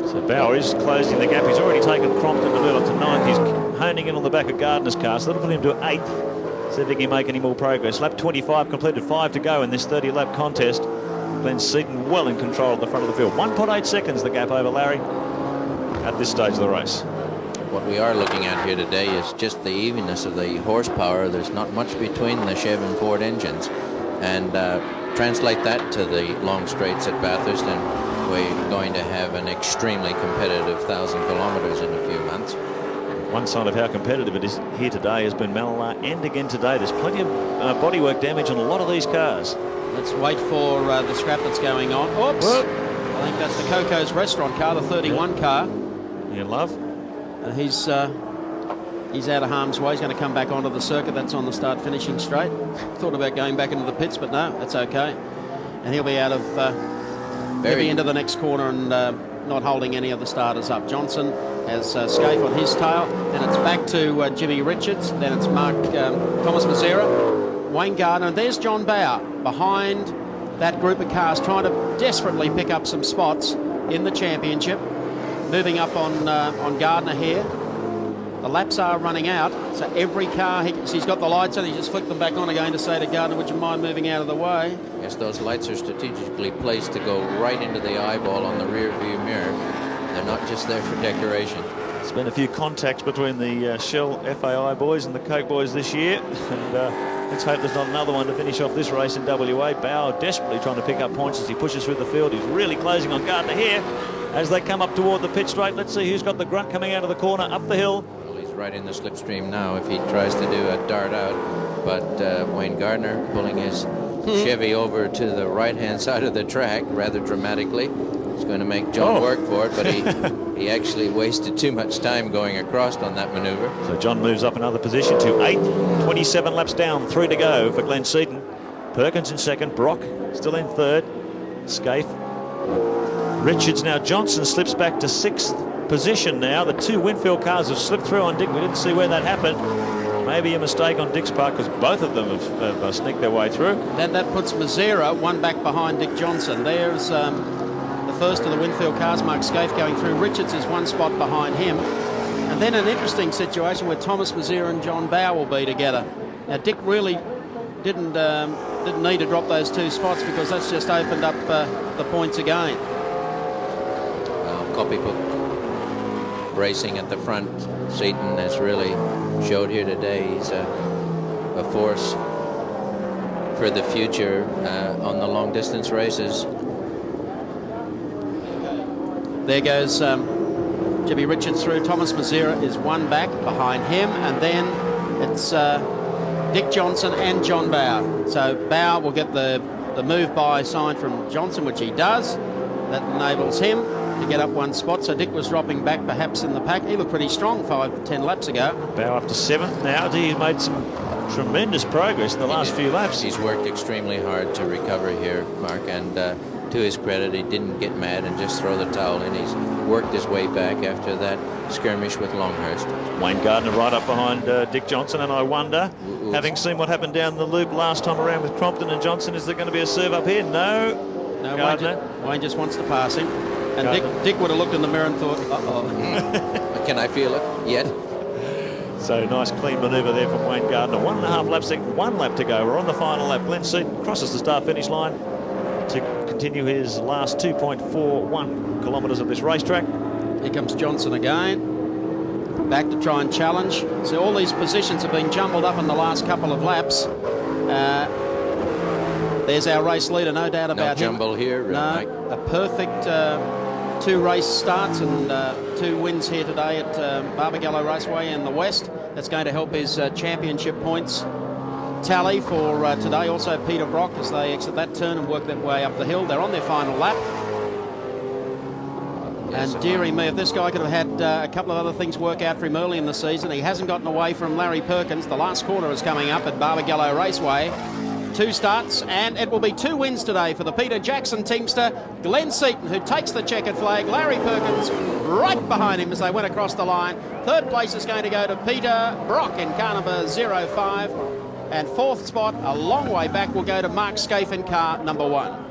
So Bauer is closing the gap. He's already taken Crompton to move up to 9th. He's honing in on the back of Gardner's car, so that'll put him to 8th. See if he can make any more progress. Lap 25 completed, 5 to go in this 30-lap contest. Glen Seaton well in control at the front of the field. 1.8 seconds the gap over Larry at this stage of the race. What we are looking at here today is just the evenness of the horsepower. There's not much between the Chev and Ford engines. And translate that to the long straights at Bathurst, and we're going to have an extremely competitive 1,000 kilometres in a few months. One sign of how competitive it is here today has been Mallala, and again today. There's plenty of bodywork damage on a lot of these cars. Let's wait for the scrap that's going on. Oops! I think that's the Coco's restaurant car, the 31 car. You in love? He's out of harm's way. He's going to come back onto the circuit. That's on the start finishing straight. Thought about going back into the pits, but no, that's okay. And he'll be out of maybe into the next corner and not holding any of the starters up. Johnson has Scaife on his tail. Then it's back to Jimmy Richards. Then it's Thomas Mazera, Wayne Gardner. And there's John Bauer behind that group of cars, trying to desperately pick up some spots in the championship. Moving up on Gardner here. The laps are running out, so every car, he's got the lights on, he just flicked them back on again to say to Gardner, would you mind moving out of the way? Yes, those lights are strategically placed to go right into the eyeball on the rear view mirror. They're not just there for decoration. There's been a few contacts between the Shell FAI boys and the Coke boys this year, and let's hope there's not another one to finish off this race in WA. Bauer desperately trying to pick up points as he pushes through the field. He's really closing on Gardner here as they come up toward the pit straight. Let's see who's got the grunt coming out of the corner up the hill. Well, he's right in the slipstream now if he tries to do a dart out, but Wayne Gardner pulling his Chevy over to the right-hand side of the track rather dramatically. He's going to make John work for it, but he actually wasted too much time going across on that maneuver. So John moves up another position to 8th. 27 laps down, 3 to go for Glen Seaton. Perkins in 2nd, Brock still in 3rd, Scaife, Richards. Now Johnson slips back to 6th position now. The two Winfield cars have slipped through on Dick. We didn't see where that happened. Maybe a mistake on Dick's part because both of them have sneaked their way through. Then that puts Mazera one back behind Dick Johnson. There's the first of the Winfield cars, Mark Scaife going through. Richards is one spot behind him. And then an interesting situation where Thomas Mazera and John Bauer will be together. Now Dick really didn't need to drop those 2 spots because that's just opened up the points again. Copybook racing at the front. Seaton has really showed here today he's a force for the future on the long distance races. There goes Jimmy Richards through. Thomas Mazera is one back behind him, and then it's Dick Johnson and John Bauer. So Bauer will get the move by sign from Johnson, which he does. That enables him. to get up one spot. So Dick was dropping back perhaps in the pack. He looked pretty strong 5-10 laps ago. Bow up to 7th now. He's made some tremendous progress in the last few laps. He's worked extremely hard to recover here, Mark, and to his credit, he didn't get mad and just throw the towel in. He's worked his way back after that skirmish with Longhurst. Wayne Gardner right up behind Dick Johnson, and I wonder, having seen what happened down the loop last time around with Crompton and Johnson, is there going to be a serve up here? No. No, Wayne just wants to pass him. And Dick would have looked in the mirror and thought, uh-oh. Can I feel it yet? So nice clean manoeuvre there from Wayne Gardner. 1.5 laps, 1 lap to go. We're on the final lap. Glenn Seaton crosses the start-finish line to continue his last 2.41 kilometres of this racetrack. Here comes Johnson again. Back to try and challenge. So all these positions have been jumbled up in the last couple of laps. There's our race leader, no doubt about him. No jumble here. No, a perfect 2 race starts and 2 wins here today at Barbagallo Raceway in the West. That's going to help his championship points tally for today. Also Peter Brock as they exit that turn and work their way up the hill. They're on their final lap. And dearie me, if this guy could have had a couple of other things work out for him early in the season. He hasn't gotten away from Larry Perkins. The last corner is coming up at Barbagallo Raceway. 2 starts, and it will be 2 wins today for the Peter Jackson teamster, Glenn Seaton, who takes the checkered flag. Larry Perkins right behind him as they went across the line. 3rd place is going to go to Peter Brock in car number 05. And 4th spot, a long way back, will go to Mark Scaife in car number 1.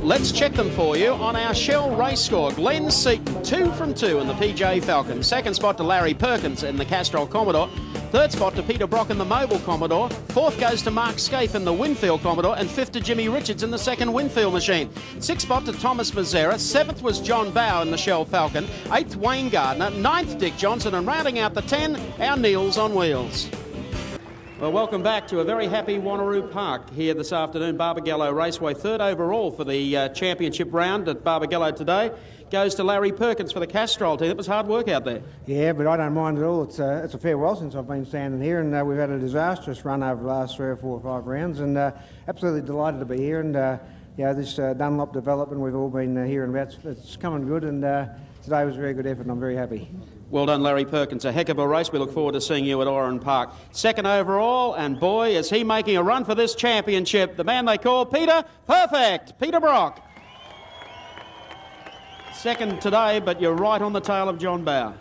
Let's check them for you on our Shell race score. Glenn Seaton, 2 from 2 in the PJ Falcon. 2nd spot to Larry Perkins in the Castrol Commodore. 3rd spot to Peter Brock in the Mobile Commodore. 4th goes to Mark Scaife in the Winfield Commodore. And 5th to Jimmy Richards in the 2nd Winfield machine. 6th spot to Thomas Mazzera. 7th was John Bow in the Shell Falcon. 8th Wayne Gardner. 9th Dick Johnson. And rounding out the 10, our Neils on Wheels. Well, welcome back to a very happy Wanneroo Park here this afternoon. Barbagallo Raceway, 3rd overall for the championship round at Barbagallo today. Goes to Larry Perkins for the Castrol team. It was hard work out there. Yeah, but I don't mind at all. It's a fair while since I've been standing here, and we've had a disastrous run over the last 3 or 4 or 5 rounds, and absolutely delighted to be here. And this Dunlop development we've all been hearing about, it's coming good, and today was a very good effort, and I'm very happy. Well done, Larry Perkins. A heck of a race. We look forward to seeing you at Oran Park. 2nd overall, and boy, is he making a run for this championship. The man they call Peter Perfect, Peter Brock. 2nd today, but you're right on the tail of John Bow.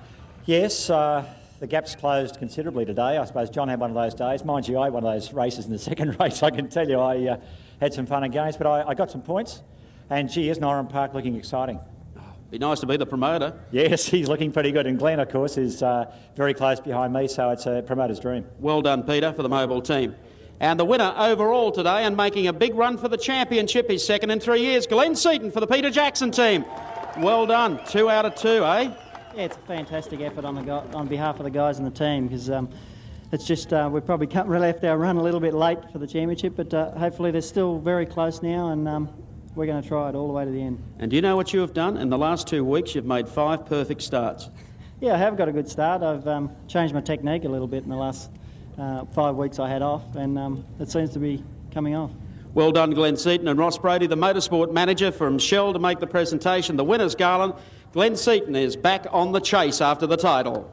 Yes, the gap's closed considerably today. I suppose John had one of those days. Mind you, I had one of those races in the 2nd race. I can tell you I had some fun and games, but I got some points. And gee, isn't Oran Park looking exciting? Be nice to be the promoter. Yes, he's looking pretty good. And Glenn, of course, is very close behind me, so it's a promoter's dream. Well done, Peter, for the mobile team. And the winner overall today and making a big run for the championship, his 2nd in 3 years, Glenn Seaton for the Peter Jackson team. Well done. 2 out of 2, eh? Yeah, it's a fantastic effort on behalf of the guys in the team, because it's just we probably left our run a little bit late for the championship, but hopefully they're still very close now, and we're going to try it all the way to the end. And do you know what you have done? In the last 2 weeks, you've made 5 perfect starts. Yeah, I have got a good start. I've changed my technique a little bit in the last 5 weeks I had off, and it seems to be coming off. Well done, Glenn Seaton, and Ross Brody, the motorsport manager from Shell, to make the presentation. The winner's garland. Glenn Seaton is back on the chase after the title.